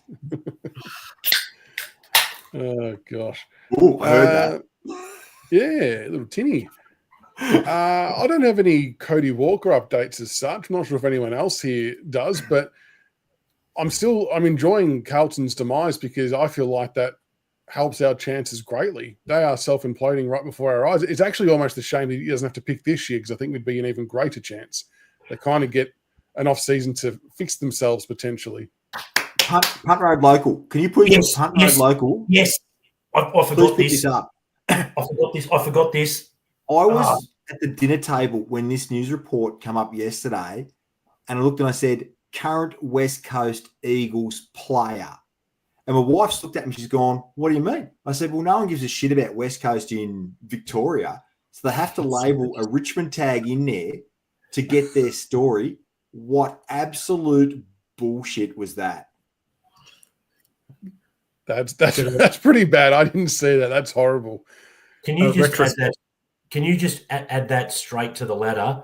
Speaker 2: Oh, gosh.
Speaker 4: Oh, I heard that.
Speaker 2: Yeah, little tinny. I don't have any Cody Walker updates as such. I'm not sure if anyone else here does, but I'm enjoying Carlton's demise because I feel like that helps our chances greatly. They are self-imploding right before our eyes. It's actually almost a shame that he doesn't have to pick this year because I think we'd be an even greater chance. They kind of get an off-season to fix themselves potentially.
Speaker 4: Punt Road Local. Can you put in Punt Road Local?
Speaker 3: Yes. I forgot this.
Speaker 4: Up.
Speaker 3: I forgot this.
Speaker 4: I was at the dinner table when this news report came up yesterday, and I looked and I said, current West Coast Eagles player. And my wife's looked at me, she's gone, what do you mean? I said, well, no one gives a shit about West Coast in Victoria, so they have to label a Richmond tag in there to get their story. What absolute bullshit was that?
Speaker 2: That's pretty bad. I didn't see that. That's horrible.
Speaker 3: Can you just add that? Can you just add that straight to the ladder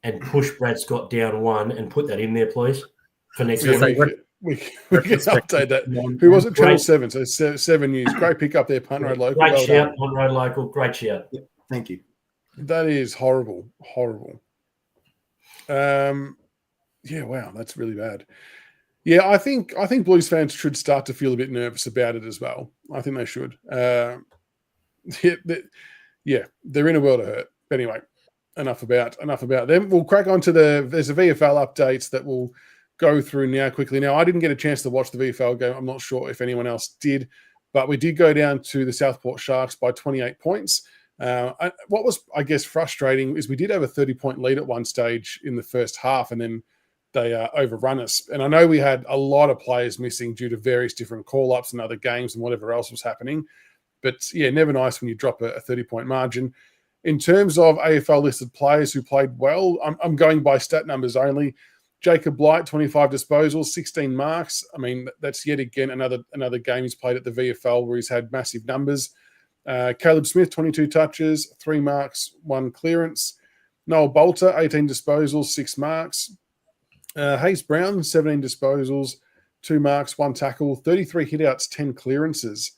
Speaker 3: and push Brad Scott down one and put that in there, please, for next week?
Speaker 2: We can update that. Who was it? Channel 7. So 7 News. Great pick up there, Punt Road Local.
Speaker 3: Great shout, Punt Road Local. Great shout.
Speaker 4: Yeah, thank you.
Speaker 2: That is horrible. Horrible. Yeah, wow, that's really bad. Yeah, I think Blues fans should start to feel a bit nervous about it as well. I think they should. Yeah, they're in a world of hurt. But anyway, enough about them. We'll crack on to there's a VFL updates that we'll go through now quickly. Now, I didn't get a chance to watch the VFL game. I'm not sure if anyone else did, but we did go down to the Southport Sharks by 28 points. What was, I guess, frustrating is we did have a 30-point lead at one stage in the first half, and then they overrun us. And I know we had a lot of players missing due to various different call-ups and other games and whatever else was happening. But, yeah, never nice when you drop a 30-point margin. In terms of AFL-listed players who played well, I'm going by stat numbers only. Jacob Blight, 25 disposals, 16 marks. I mean, that's yet again another game he's played at the VFL where he's had massive numbers. Caleb Smith, 22 touches, 3 marks, 1 clearance. Noel Bolter, 18 disposals, 6 marks. Hayes Brown, 17 disposals, 2 marks, 1 tackle, 33 hitouts, 10 clearances.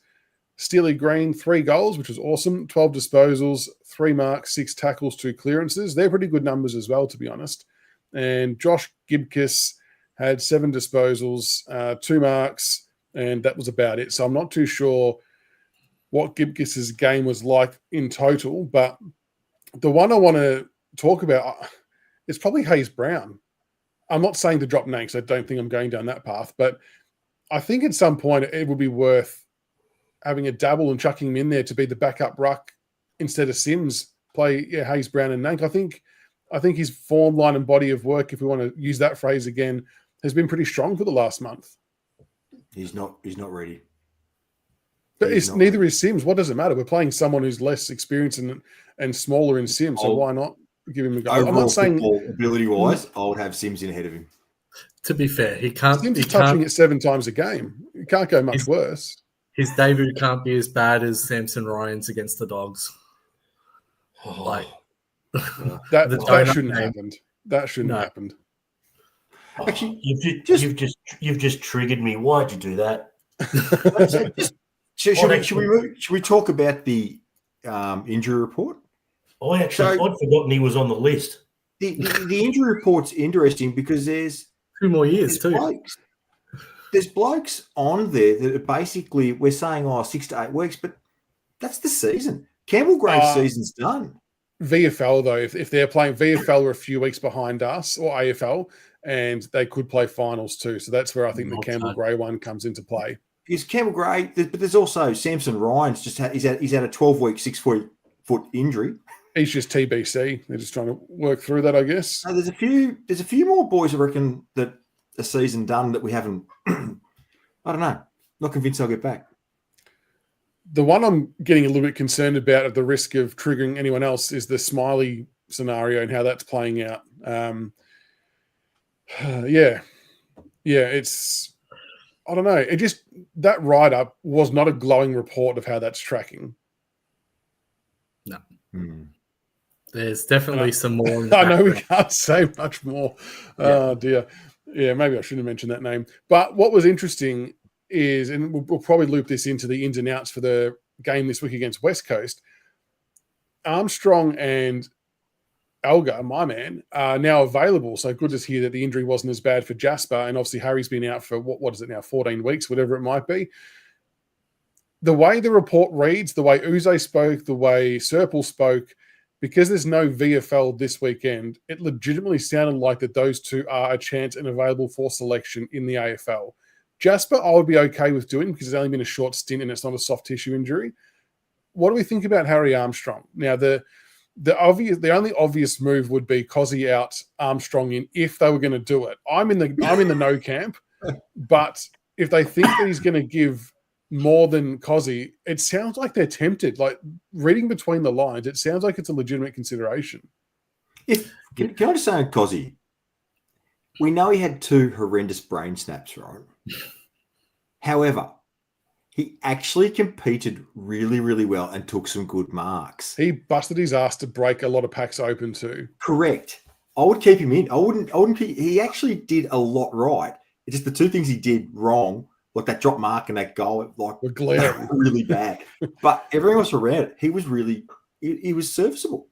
Speaker 2: Steely Green, 3 goals, which was awesome, 12 disposals, 3 marks, 6 tackles, 2 clearances. They're pretty good numbers as well, to be honest. And Josh Gibkiss had 7 disposals, 2 marks, and that was about it. So I'm not too sure what Gibkiss's game was like in total, but the one I want to talk about is probably Hayes Brown. I'm not saying to drop names. I don't think I'm going down that path, but I think at some point it would be worth having a dabble and chucking him in there to be the backup ruck instead of Sims. Play Hayes Brown and Nank. I think his form, line, and body of work, if we want to use that phrase again, has been pretty strong for the last month.
Speaker 4: He's not ready.
Speaker 2: But neither is Sims. What does it matter? We're playing someone who's less experienced and smaller in Sims, so why not give him a go?
Speaker 4: Overall,
Speaker 2: I'm not saying
Speaker 4: ability-wise, I would have Sims in ahead of him.
Speaker 5: To be fair, he can't.
Speaker 2: Sims is touching it 7 times a game. It can't go much worse.
Speaker 5: His debut can't be as bad as Samson Ryan's against the Dogs.
Speaker 2: That shouldn't have happened. That shouldn't have happened.
Speaker 3: Actually, you've just triggered me. Why'd you do that?
Speaker 4: Should we talk about the injury report?
Speaker 3: I'd forgotten he was on the list.
Speaker 4: The injury report's interesting because there's
Speaker 5: 2 more years too.
Speaker 4: There's blokes on there that are basically, we're saying, 6 to 8 weeks, but that's the season. Campbell Graves' season's done.
Speaker 2: VFL, though, if they're playing VFL, are a few weeks behind us, or AFL, and they could play finals too. So that's where I think the Campbell Gray one comes into play.
Speaker 4: Is Campbell Gray, but there's also Samson Ryan's he's had a 12-week, 6-foot injury.
Speaker 2: He's just TBC. They're just trying to work through that, I guess.
Speaker 4: So there's a few more boys, I reckon, that a season done that we haven't. I don't know. Not convinced I'll get back.
Speaker 2: The one I'm getting a little bit concerned about at the risk of triggering anyone else is the Smiley scenario and how that's playing out. It's, I don't know. It just, that write-up was not a glowing report of how that's tracking.
Speaker 5: No. There's definitely some more.
Speaker 2: I know we can't say much more. Yeah. Oh, dear. Yeah, maybe I shouldn't have mentioned that name. But what was interesting is, and we'll probably loop this into the ins and outs for the game this week against West Coast, Armstrong and Elgar, my man, are now available. So good to hear that the injury wasn't as bad for Jasper. And obviously Harry's been out for, what is it now, 14 weeks, whatever it might be. The way the report reads, the way Uze spoke, the way Serpil spoke, because there's no VFL this weekend, it legitimately sounded like that those two are a chance and available for selection in the AFL. Jasper, I would be okay with doing because it's only been a short stint and it's not a soft tissue injury. What do we think about Harry Armstrong? Now, the only obvious move would be Cozzy out, Armstrong in, if they were going to do it. I'm in the no camp, but if they think that he's going to give more than Cozzy, it sounds like they're tempted. Like, reading between the lines, it sounds like it's a legitimate consideration.
Speaker 4: Can I just say on Cozzy, we know he had 2 horrendous brain snaps, right? However, he actually competed really, really well and took some good marks.
Speaker 2: He busted his ass to break a lot of packs open too.
Speaker 4: Correct. I would keep him in. I wouldn't keep, he actually did a lot right. It's just the 2 things he did wrong, like that drop mark and that goal, like
Speaker 2: were glaring,
Speaker 4: really bad. But everything else around it, he was really, he was serviceable.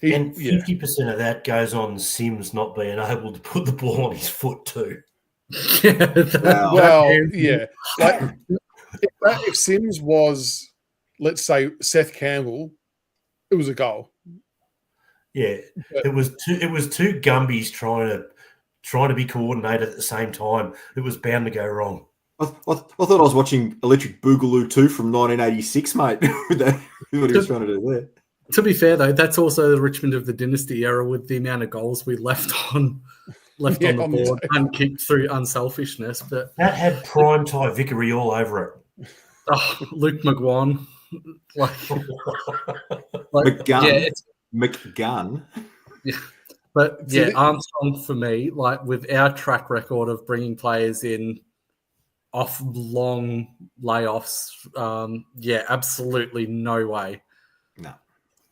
Speaker 3: And 50% of that goes on Sims not being able to put the ball on his foot too.
Speaker 2: Well, yeah. Like, if Sims was, let's say, Seth Campbell, it was a goal.
Speaker 3: Yeah, it was two Gumbies trying to be coordinated at the same time. It was bound to go wrong.
Speaker 4: I thought I was watching Electric Boogaloo 2 from 1986, mate. What he was trying to do there.
Speaker 5: To be fair, though, that's also the Richmond of the Dynasty era with the amount of goals we left on the board and kicked through unselfishness. But
Speaker 3: that had prime Ty Vickery all over it.
Speaker 5: Oh, Luke McGuan.
Speaker 4: McGunn.
Speaker 5: Yeah. But yeah, Armstrong for me, like with our track record of bringing players in off long layoffs, absolutely no way.
Speaker 4: No.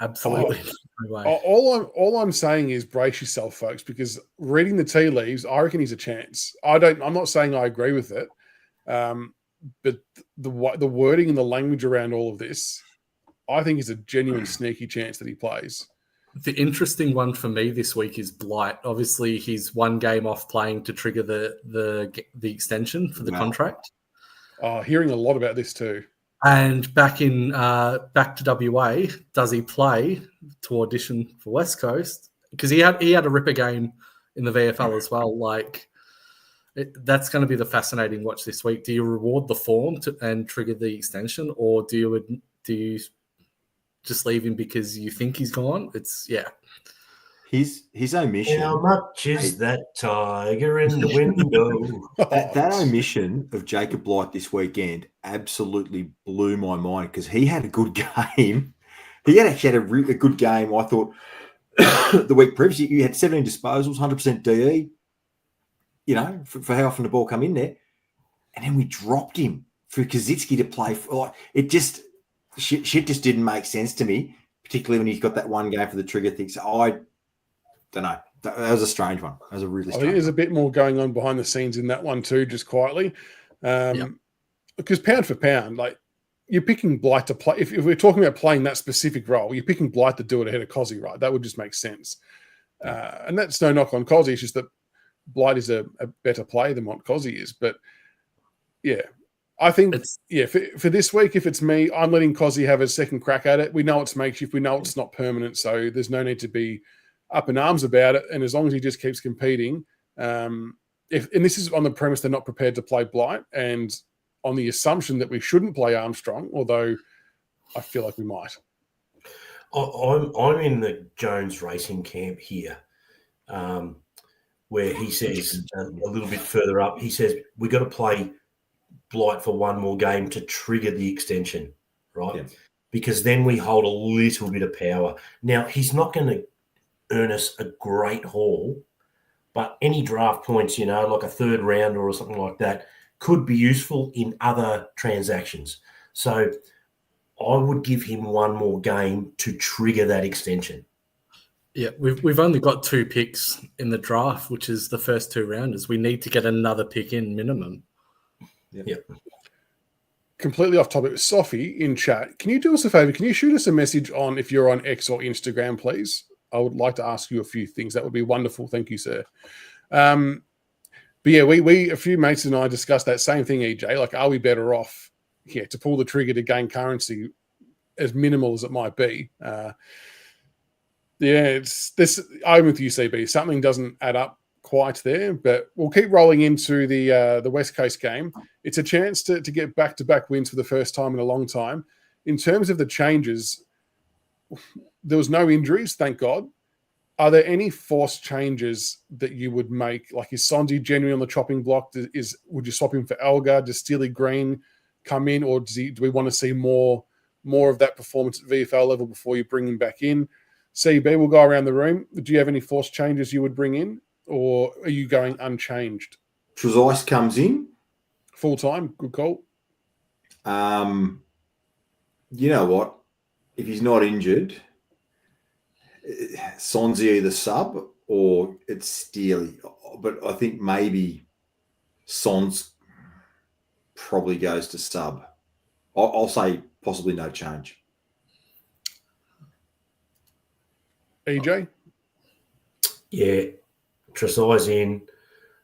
Speaker 5: Absolutely no way.
Speaker 2: All I'm saying is brace yourself, folks, because reading the tea leaves, I reckon he's a chance. I'm not saying I agree with it, but the wording and the language around all of this, I think is a genuine sneaky chance that he plays.
Speaker 5: The interesting one for me this week is Blight. Obviously, he's 1 game off playing to trigger the extension for the contract.
Speaker 2: Hearing a lot about this too.
Speaker 5: And back to WA, does he play to audition for West Coast? Because he had a ripper game in the VFL as well. Like that's going to be the fascinating watch this week. Do you reward the form and trigger the extension, or do you just leave him because you think he's gone?
Speaker 4: His omission.
Speaker 3: How much is that tiger in the window?
Speaker 4: that omission of Jacob Blight this weekend absolutely blew my mind because he had a good game. He had a good game. I thought the week previously you had 17 disposals, 100% DE. You know, for how often the ball come in there, and then we dropped him for Kaczynski to play. It just shit just didn't make sense to me, particularly when he's got that 1 game for the trigger thing. So I don't know. That was a strange one. That was a really strange one.
Speaker 2: There's a bit more going on behind the scenes in that one too, just quietly. Because pound for pound, like you're picking Blight to play. If we're talking about playing that specific role, you're picking Blight to do it ahead of Cozzy, right? That would just make sense. And that's no knock on Cozzy. It's just that Blight is a better player than what Cozzy is. But yeah, I think for this week, if it's me, I'm letting Cozzy have a second crack at it. We know it's makeshift. We know it's not permanent. So there's no need to be up in arms about it. And as long as he just keeps competing, and this is on the premise they're not prepared to play Blight and on the assumption that we shouldn't play Armstrong, although I feel like we might.
Speaker 3: I'm in the Jones Racing camp here, where he says a little bit further up, he says we got to play Blight for 1 more game to trigger the extension, right? Yeah. Because then we hold a little bit of power. Now, he's not going to earn us a great haul, but any draft points, like a 3rd rounder or something like that, could be useful in other transactions. So I would give him 1 more game to trigger that extension.
Speaker 5: Yeah, we've only got 2 picks in the draft, which is the first 2 rounders. We need to get another pick in minimum.
Speaker 3: Yeah.
Speaker 2: completely off topic, Sophie in chat, can you do us a favor? Can you shoot us a message on if you're on X or Instagram, please? I would like to ask you a few things. That would be wonderful. Thank you, sir. But yeah, we a few mates and I discussed that same thing, EJ. Like, are we better off to pull the trigger to gain currency, as minimal as it might be? It's this. I'm with you, CB. Something doesn't add up quite there, but we'll keep rolling into the West Coast game. It's a chance to get back-to-back wins for the first time in a long time. In terms of the changes, there was no injuries, thank God. Are there any forced changes that you would make? Like, is Sonsie genuinely on the chopping block? Would you swap him for Elgar? Does Steely Green come in, or do we want to see more of that performance at VFL level before you bring him back in? CB, we'll go around the room. Do you have any forced changes you would bring in, or are you going unchanged?
Speaker 4: Trezise comes in.
Speaker 2: Full time, good call.
Speaker 4: You know what? If he's not injured, Sonsie either sub or it's Steely. But I think maybe Sons probably goes to sub. I'll say possibly no change.
Speaker 2: EJ?
Speaker 3: Yeah, Trezise in,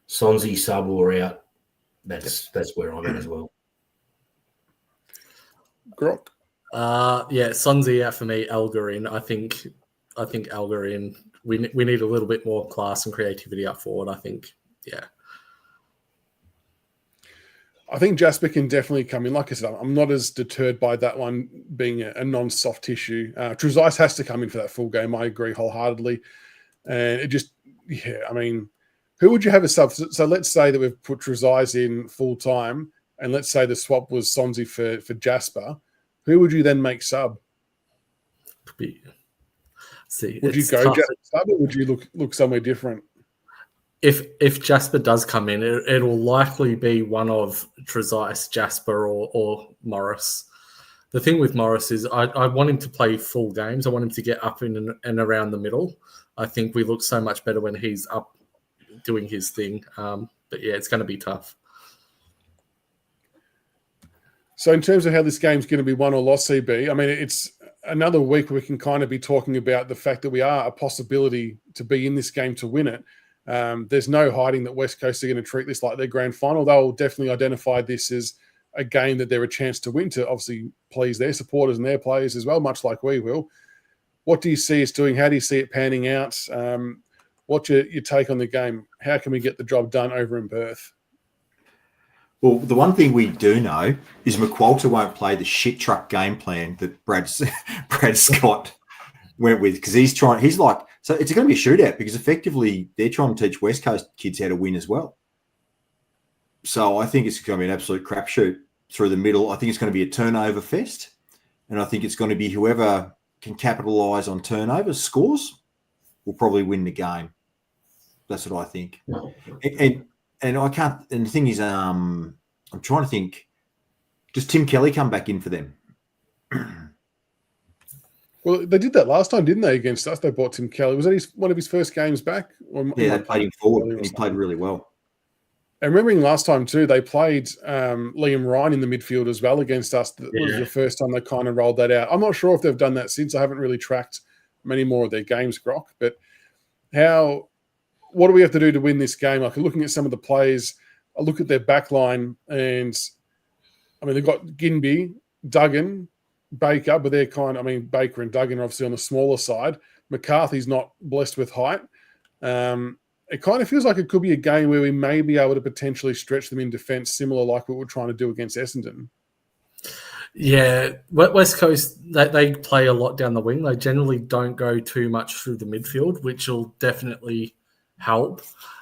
Speaker 3: Sonsie sub or out. That's where I'm at as well.
Speaker 2: Grok?
Speaker 5: Yeah, Sonsie out for me, Elgar in. I think Elgar in. We need a little bit more class and creativity up forward, I think. Yeah.
Speaker 2: I think Jasper can definitely come in. Like I said, I'm not as deterred by that one being a non-soft tissue. Trezise has to come in for that full game. I agree wholeheartedly. And it just, I mean, who would you have a sub? So let's say that we've put Trezise in full time, and let's say the swap was Sonsie for Jasper. Who would you then make sub? Would you go Jasper sub, or would you look somewhere different?
Speaker 5: If Jasper does come in, it'll likely be one of Trezise, Jasper, or Morris. The thing with Morris is I want him to play full games. I want him to get up in and around the middle. I think we look so much better when he's up doing his thing. But yeah, it's going to be tough.
Speaker 2: So in terms of how this game's going to be won or lost, CB, I mean, it's another week where we can kind of be talking about the fact that we are a possibility to be in this game to win it. There's no hiding that West Coast are going to treat this like their grand final. They'll definitely identify this as a game that they're a chance to win, to obviously please their supporters and their players as well, much like we will. What do you see us doing? How do you see it panning out? What's your take on the game? How can we get the job done over in Perth?
Speaker 4: Well, the one thing we do know is McQualter won't play the shit truck game plan that Brad Scott went with, because so it's going to be a shootout, because effectively they're trying to teach West Coast kids how to win as well. So I think it's going to be an absolute crapshoot through the middle. I think it's going to be a turnover fest, and I think it's going to be whoever can capitalise on turnovers scores will probably win the game. That's what I think. And I can't. And the thing is, I'm trying to think. Does Tim Kelly come back in for them?
Speaker 2: Well, they did that last time, didn't they, against us? They brought Tim Kelly. Was that one of his first games back?
Speaker 4: Yeah, they played him forward, and he played really well.
Speaker 2: And remembering last time too, they played Liam Ryan in the midfield as well against us. That was the first time they kind of rolled that out. I'm not sure if they've done that since. I haven't really tracked many more of their games, Grok. But what do we have to do to win this game? Like, looking at some of the players, I look at their back line, and I mean, they've got Ginby, Duggan, Baker, but they're Baker and Duggan are obviously on the smaller side. McCarthy's not blessed with height. It kind of feels like it could be a game where we may be able to potentially stretch them in defence, similar like what we're trying to do against Essendon.
Speaker 5: Yeah, West Coast, they play a lot down the wing. They generally don't go too much through the midfield, which will definitely help.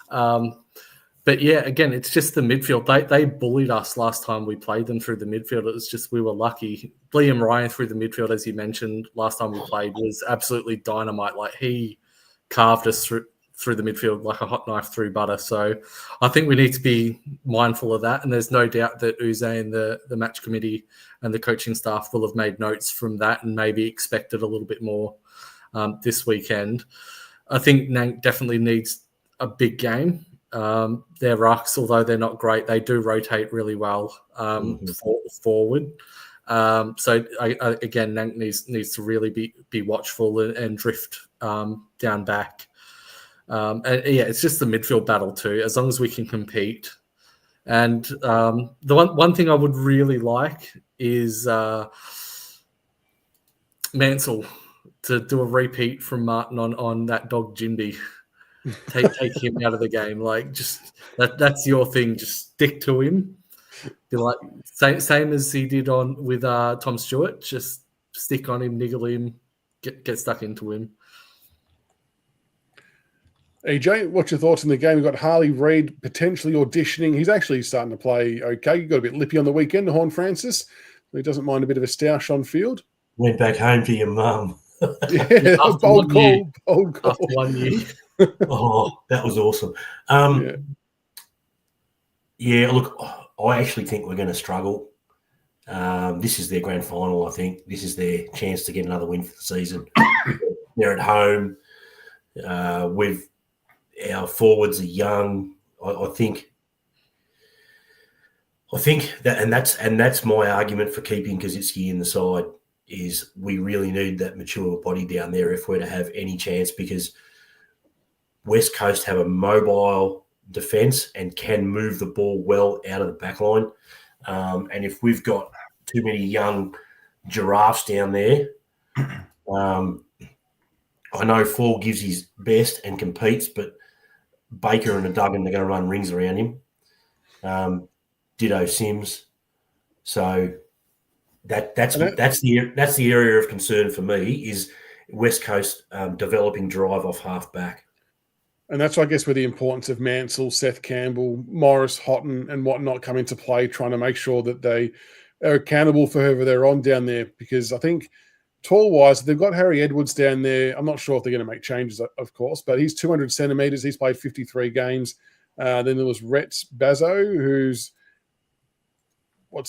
Speaker 5: But yeah, again, it's just the midfield. They bullied us last time we played them through the midfield. It was just we were lucky. Liam Ryan through the midfield, as you mentioned, last time we played was absolutely dynamite. Like, he carved us through the midfield like a hot knife through butter. So I think we need to be mindful of that. And there's no doubt that Uze and the match committee and the coaching staff will have made notes from that and maybe expected a little bit more this weekend. I think Nank definitely needs a big game. Their rucks, although they're not great, they do rotate really well forward. So again, Nank needs to really be watchful and drift down back. And yeah, it's just the midfield battle too. As long as we can compete, and the one thing I would really like is Mansell to do a repeat from Martin on that dog Jinby. Take him out of the game. Like, just that's your thing. Just stick to him. Be like same as he did with Tom Stewart. Just stick on him, niggle him, get stuck into him.
Speaker 2: EJ, what's your thoughts on the game? We've got Harley Reid potentially auditioning. He's actually starting to play okay. He got a bit lippy on the weekend, Horn Francis. He doesn't mind a bit of a stoush on field.
Speaker 3: Went back home to your mum.
Speaker 2: Yeah, bold call.
Speaker 5: After 1 year.
Speaker 3: Oh, that was awesome. Yeah, look, I actually think we're going to struggle. This is their grand final, I think. This is their chance to get another win for the season. They're at home. Our forwards are young. I think that, and that's my argument for keeping Kaczynski in the side, is we really need that mature body down there if we're to have any chance, because West Coast have a mobile defence and can move the ball well out of the back line. And if we've got too many young giraffes down there, I know Fall gives his best and competes, but Baker and Duggan, they're going to run rings around him. Ditto Sims. So that's the area of concern for me, is West Coast developing drive off half back.
Speaker 2: And that's, I guess, where the importance of Mansell, Seth Campbell, Morris, Houghton and whatnot come into play, trying to make sure that they are accountable for whoever they're on down there. Because I think tall-wise, they've got Harry Edwards down there. I'm not sure if they're going to make changes, of course, but he's 200 centimetres. He's played 53 games. Then there was Retz Bazzo, who's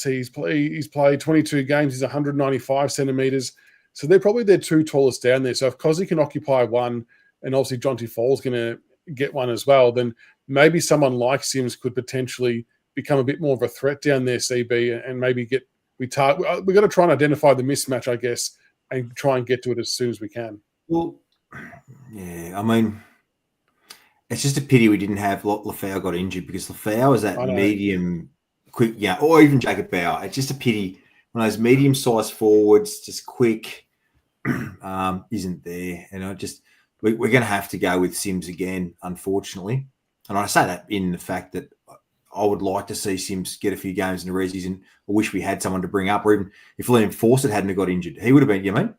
Speaker 2: he's played 22 games. He's 195 centimetres. So they're probably their two tallest down there. So if Cozzy can occupy one, and obviously Jonty Fall's going to get one as well, then maybe someone like Sims could potentially become a bit more of a threat down there, CB, and maybe we've got to try and identify the mismatch, I guess, and try and get to it as soon as we can.
Speaker 4: Well, yeah, I mean, it's just a pity we didn't have Lafau got injured, because Lafau is that medium, quick, yeah, or even Jacob Bauer. It's just a pity when those medium-sized forwards, just quick, isn't there. And we're going to have to go with Sims again, unfortunately. And I say that in the fact that I would like to see Sims get a few games in the Resis, and I wish we had someone to bring up, or even if Liam Fawcett hadn't got injured, he would have been, you mean?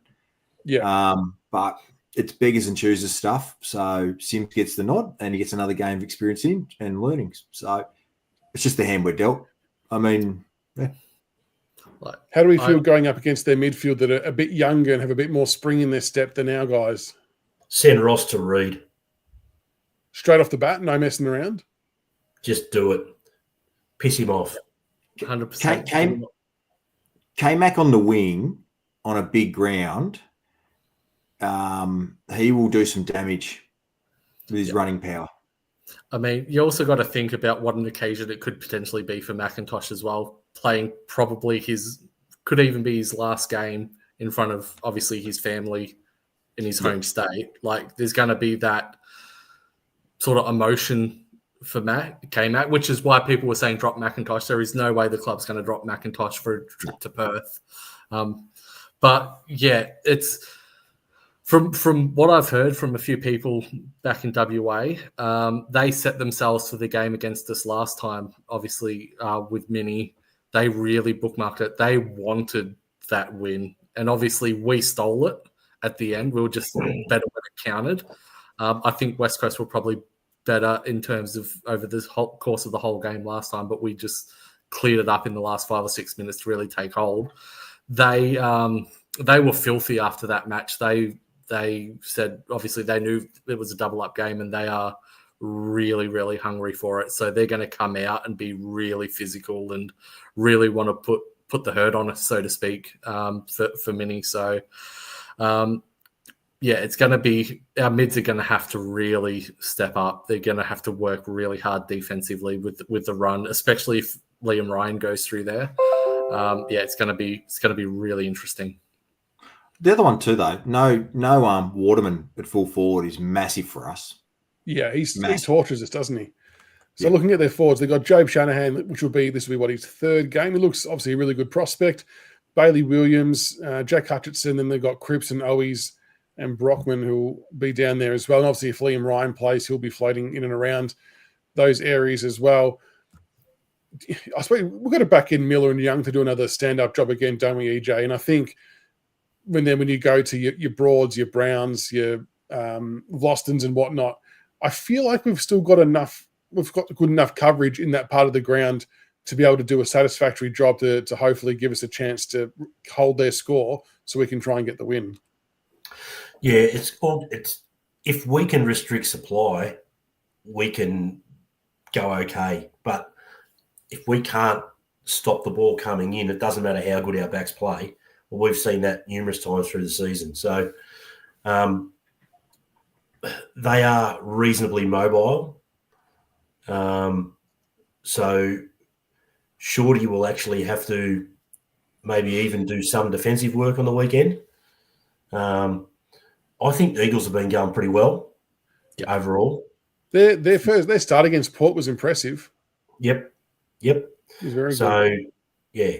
Speaker 2: Yeah.
Speaker 4: But it's beggars and choosers stuff. So Sims gets the nod and he gets another game of experience in and learnings. So it's just the hand we're dealt. I mean, yeah.
Speaker 2: How do we feel going up against their midfield that are a bit younger and have a bit more spring in their step than our guys?
Speaker 3: Send Ross to Reed.
Speaker 2: Straight off the bat, no messing around?
Speaker 3: Just do it. Piss him off.
Speaker 5: 100%.
Speaker 4: K-Mac on the wing on a big ground, he will do some damage with his running power.
Speaker 5: I mean, you also got to think about what an occasion it could potentially be for McIntosh as well, playing probably could even be his last game in front of, obviously, his family in his home state. Like, there's going to be that sort of emotion for K-Mac, which is why people were saying drop McIntosh. There is no way the club's going to drop McIntosh for a trip to Perth. But yeah, it's from what I've heard from a few people back in WA, they set themselves for the game against us last time, obviously with Mini. They really bookmarked it. They wanted that win. And obviously we stole it at the end. We were just better when it counted. I think West Coast were probably better in terms of over the whole course of the whole game last time, but we just cleared it up in the last 5 or 6 minutes to really take hold. They were filthy after that match. They said, obviously, they knew it was a double-up game and they are really, really hungry for it. So they're going to come out and be really physical and really want to put the hurt on us, so to speak, for Mini. So it's going to be our mids are going to have to really step up. They're going to have to work really hard defensively with the run, especially if Liam Ryan goes through there. It's going to be really interesting.
Speaker 4: The other one too, though, no Waterman at full forward is massive for us.
Speaker 2: Yeah, he
Speaker 4: Massive.
Speaker 2: tortures us, doesn't he? So looking at their forwards, they've got Jobe Shanahan, which will be his third game. He looks obviously a really good prospect. Bailey Williams, Jack Hutchinson, then they've got Cripps and Owies and Brockman who will be down there as well. And obviously if Liam Ryan plays, he'll be floating in and around those areas as well. I suppose we've got to back in Miller and Young to do another stand-up job again, don't we, EJ? And I think when you go to your Broads, your Browns, your Vostons and whatnot, I feel like we've still got enough. We've got good enough coverage in that part of the ground to be able to do a satisfactory job to hopefully give us a chance to hold their score so we can try and get the win.
Speaker 3: Yeah, it's if we can restrict supply, we can go okay. But if we can't stop the ball coming in, it doesn't matter how good our backs play. Well, we've seen that numerous times through the season. So they are reasonably mobile. So Shorty will actually have to maybe even do some defensive work on the weekend. I think the Eagles have been going pretty well overall.
Speaker 2: Their start against Port was impressive.
Speaker 3: Yep.
Speaker 2: It was very good.
Speaker 3: Yeah.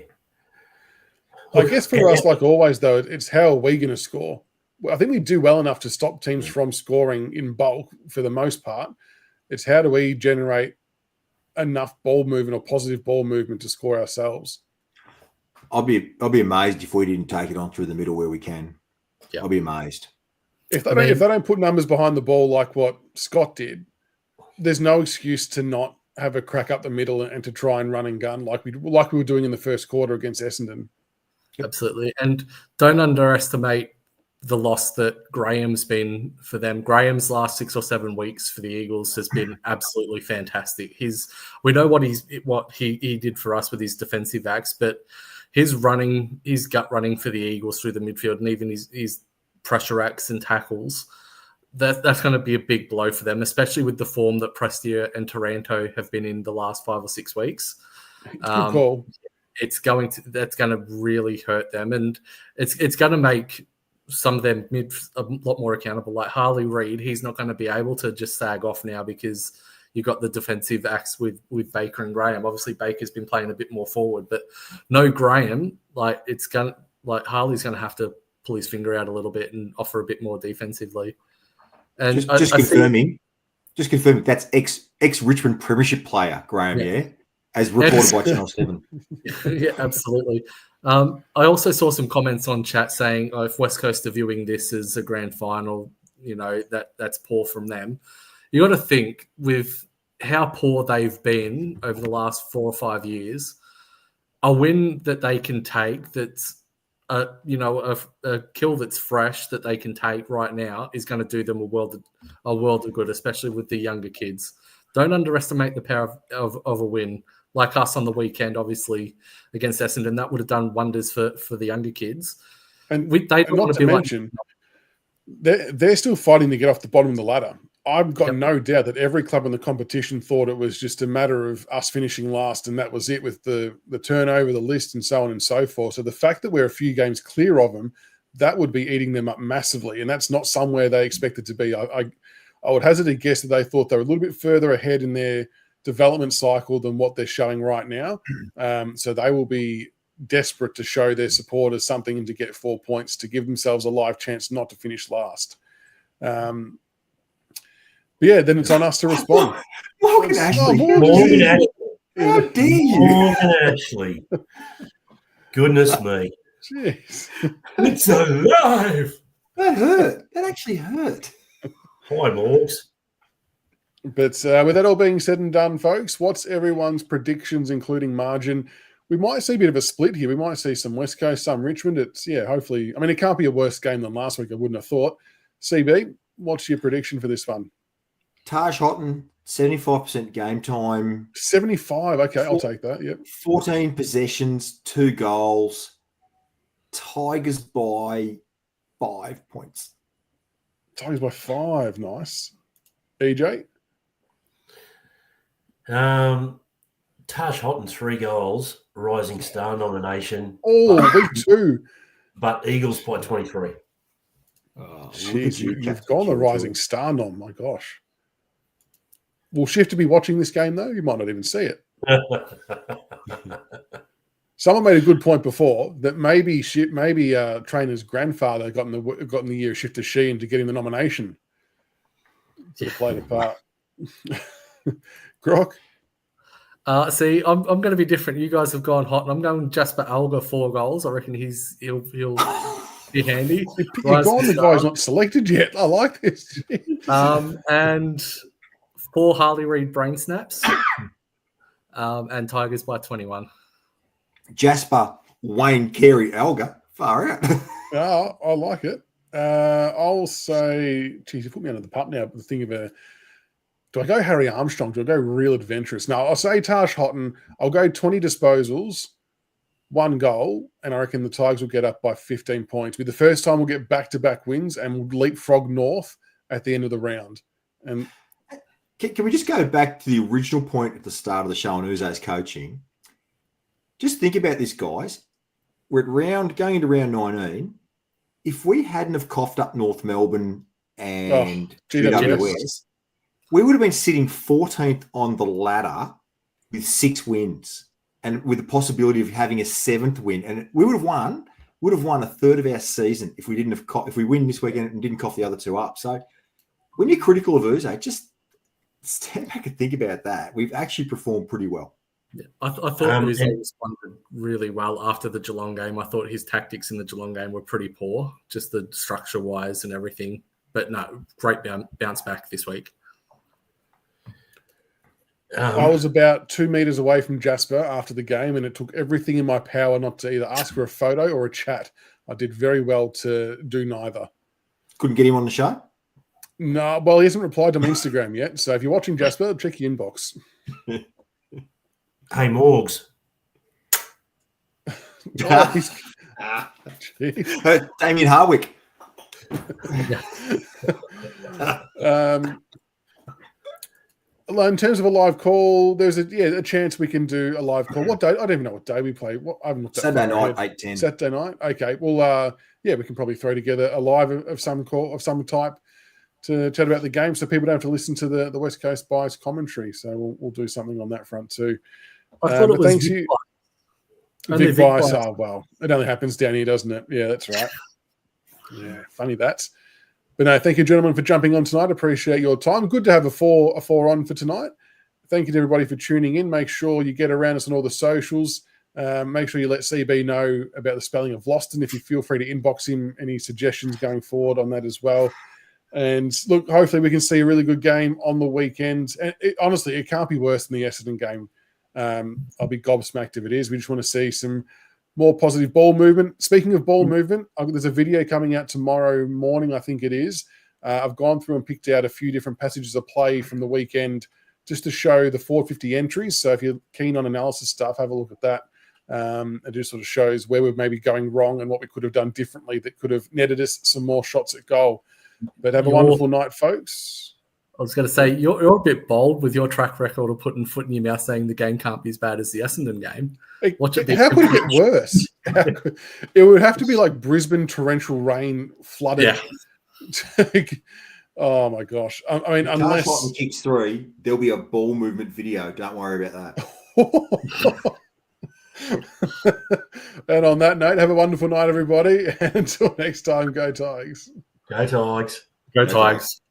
Speaker 2: I guess for us, like always, though, it's how are we going to score? Well, I think we do well enough to stop teams from scoring in bulk for the most part. It's how do we generate enough ball movement or positive ball movement to score ourselves?
Speaker 4: I'll be amazed if we didn't take it on through the middle where we can.
Speaker 5: Yeah.
Speaker 4: I'll be amazed.
Speaker 2: If they don't put numbers behind the ball like what Scott did, there's no excuse to not have a crack up the middle and to try and run and gun like we were doing in the first quarter against Essendon.
Speaker 5: Absolutely. And don't underestimate the loss that Graham's been for them. Graham's last 6 or 7 weeks for the Eagles has been absolutely fantastic. We know what he did for us with his defensive acts, but his gut running for the Eagles through the midfield and even his pressure acts and tackles, that's going to be a big blow for them, especially with the form that Prestia and Taranto have been in the last 5 or 6 weeks.
Speaker 2: Good call.
Speaker 5: That's going to really hurt them, and it's going to make some of them mid a lot more accountable. Like Harley Reid, he's not going to be able to just sag off now because you've got the defensive acts with Baker and Graham. Obviously, Baker's been playing a bit more forward, but no Graham. Harley's going to have to pull his finger out a little bit and offer a bit more defensively. And
Speaker 4: just confirming that's ex Richmond Premiership player Graham, yeah? As reported by Channel 7.
Speaker 5: Yeah, absolutely. I also saw some comments on chat saying, if West Coast are viewing this as a grand final, that's poor from them. You got to think with how poor they've been over the last 4 or 5 years, a win that they can take that's a kill that's fresh that they can take right now is going to do them a world of good, especially with the younger kids. Don't underestimate the power of a win. Like us on the weekend, obviously, against Essendon, that would have done wonders for the younger kids.
Speaker 2: And
Speaker 5: they don't want to be
Speaker 2: mention, they're still fighting to get off the bottom of the ladder. I've got no doubt that every club in the competition thought it was just a matter of us finishing last, and that was it with the turnover, the list, and so on and so forth. So the fact that we're a few games clear of them, that would be eating them up massively, and that's not somewhere they expected to be. I would hazard a guess that they thought they were a little bit further ahead in their development cycle than what they're showing right now. So they will be desperate to show their supporters something and to get 4 points to give themselves a live chance not to finish last. Then it's on us to respond.
Speaker 4: Morgan Ashley.
Speaker 3: Morgan Ashley.
Speaker 4: How dare you?
Speaker 3: Morgan Ashley. Goodness me.
Speaker 2: Jeez.
Speaker 3: It's alive.
Speaker 4: That hurt. That actually hurt.
Speaker 3: Hi, Morgs.
Speaker 2: But with that all being said and done, folks, what's everyone's predictions, including margin? We might see a bit of a split here. We might see some West Coast, some Richmond. Hopefully. I mean, it can't be a worse game than last week, I wouldn't have thought. CB, what's your prediction for this one?
Speaker 4: Taj Houghton, 75% game time.
Speaker 2: 75. Okay, I'll take that. Yep.
Speaker 4: 14 possessions, 2 goals. Tigers by 5 points.
Speaker 2: Tigers by 5. Nice. EJ?
Speaker 3: Taj Houghton, 3 goals, Rising Star nomination.
Speaker 2: Oh, week 2.
Speaker 3: But Eagles by 23.
Speaker 4: Oh,
Speaker 2: Jeez, you've gone the Rising Star nom. My gosh. Will Shifter be watching this game, though? You might not even see it. Someone made a good point before that maybe Trainer's grandfather got in the year of Shifter Sheehan to get him the nomination. So he played a part. Grok?
Speaker 5: See, I'm going to be different. You guys have gone hot, and I'm going Jasper Alga 4 goals. I reckon he'll be handy.
Speaker 2: You're gone the guy's not selected yet. I like this.
Speaker 5: And 4 Harley Reid brain snaps. And Tigers by 21.
Speaker 4: Jasper Wayne Carey Alga. Far out.
Speaker 2: Oh, I like it. I'll say, geez, you put me under the pump now. The thing of do I go Harry Armstrong? Do I go real adventurous? No, I'll say Taj Houghton. I'll go 20 disposals, 1 goal, and I reckon the Tigers will get up by 15 points. It'll be the first time we'll get back-to-back wins and we'll leapfrog north at the end of the round. And
Speaker 4: can we just go back to the original point at the start of the show on Uzo's coaching? Just think about this, guys. We're going into round 19. If we hadn't have coughed up North Melbourne and GWS, we would have been sitting 14th on the ladder with 6 wins and with the possibility of having a 7th win. And we would have won a third of our season if we didn't have if we win this weekend and didn't cough the other 2 up. So when you're critical of Uzo, just stand back and think about that. We've actually performed pretty well.
Speaker 5: Yeah, I thought Uzo responded really well after the Geelong game. I thought his tactics in the Geelong game were pretty poor, just the structure-wise and everything. But no, great bounce back this week.
Speaker 2: I was about 2 meters away from Jasper after the game, and it took everything in my power not to either ask for a photo or a chat. I did very well to do neither.
Speaker 4: Couldn't get him on the show?
Speaker 2: No, well, he hasn't replied to my Instagram yet. So if you're watching Jasper, check your inbox.
Speaker 3: Hey, Morgs.
Speaker 4: Damien Harwick.
Speaker 2: In terms of a live call, there's a chance we can do a live call. What day? I don't even know what day we play.
Speaker 4: Saturday night, 8:10.
Speaker 2: Saturday night. Okay. Well, we can probably throw together a live of some type to chat about the game, so people don't have to listen to the West Coast bias commentary. So we'll do something on that front too.
Speaker 5: I thought it was
Speaker 2: Vic Bias. Oh, well, it only happens down here, doesn't it? Yeah, that's right. Yeah, funny that. But no, thank you, gentlemen, for jumping on tonight. Appreciate your time. Good to have a four on for tonight. Thank you to everybody for tuning in. Make sure you get around us on all the socials. Make sure you let CB know about the spelling of Loston. If you feel free to inbox him any suggestions going forward on that as well. And look, hopefully we can see a really good game on the weekend. And honestly, it can't be worse than the Essendon game. I'll be gobsmacked if it is. We just want to see some more positive ball movement. Speaking of ball movement, there's a video coming out tomorrow morning, I think it is. I've gone through and picked out a few different passages of play from the weekend just to show the 450 entries. So if you're keen on analysis stuff, have a look at that. It just sort of shows where we're maybe going wrong and what we could have done differently that could have netted us some more shots at goal. But have a wonderful night, folks.
Speaker 5: I was going to say, you're a bit bold with your track record of putting foot in your mouth saying the game can't be as bad as the Essendon game.
Speaker 2: How could it get worse? It would have to be like Brisbane torrential rain flooded. Yeah. Oh, my gosh. I mean, unless...
Speaker 4: If kicks 3, there'll be a ball movement video. Don't worry about that.
Speaker 2: And on that note, have a wonderful night, everybody. Until next time, go Tigers.
Speaker 3: Go Tigers.
Speaker 5: Go Tigers.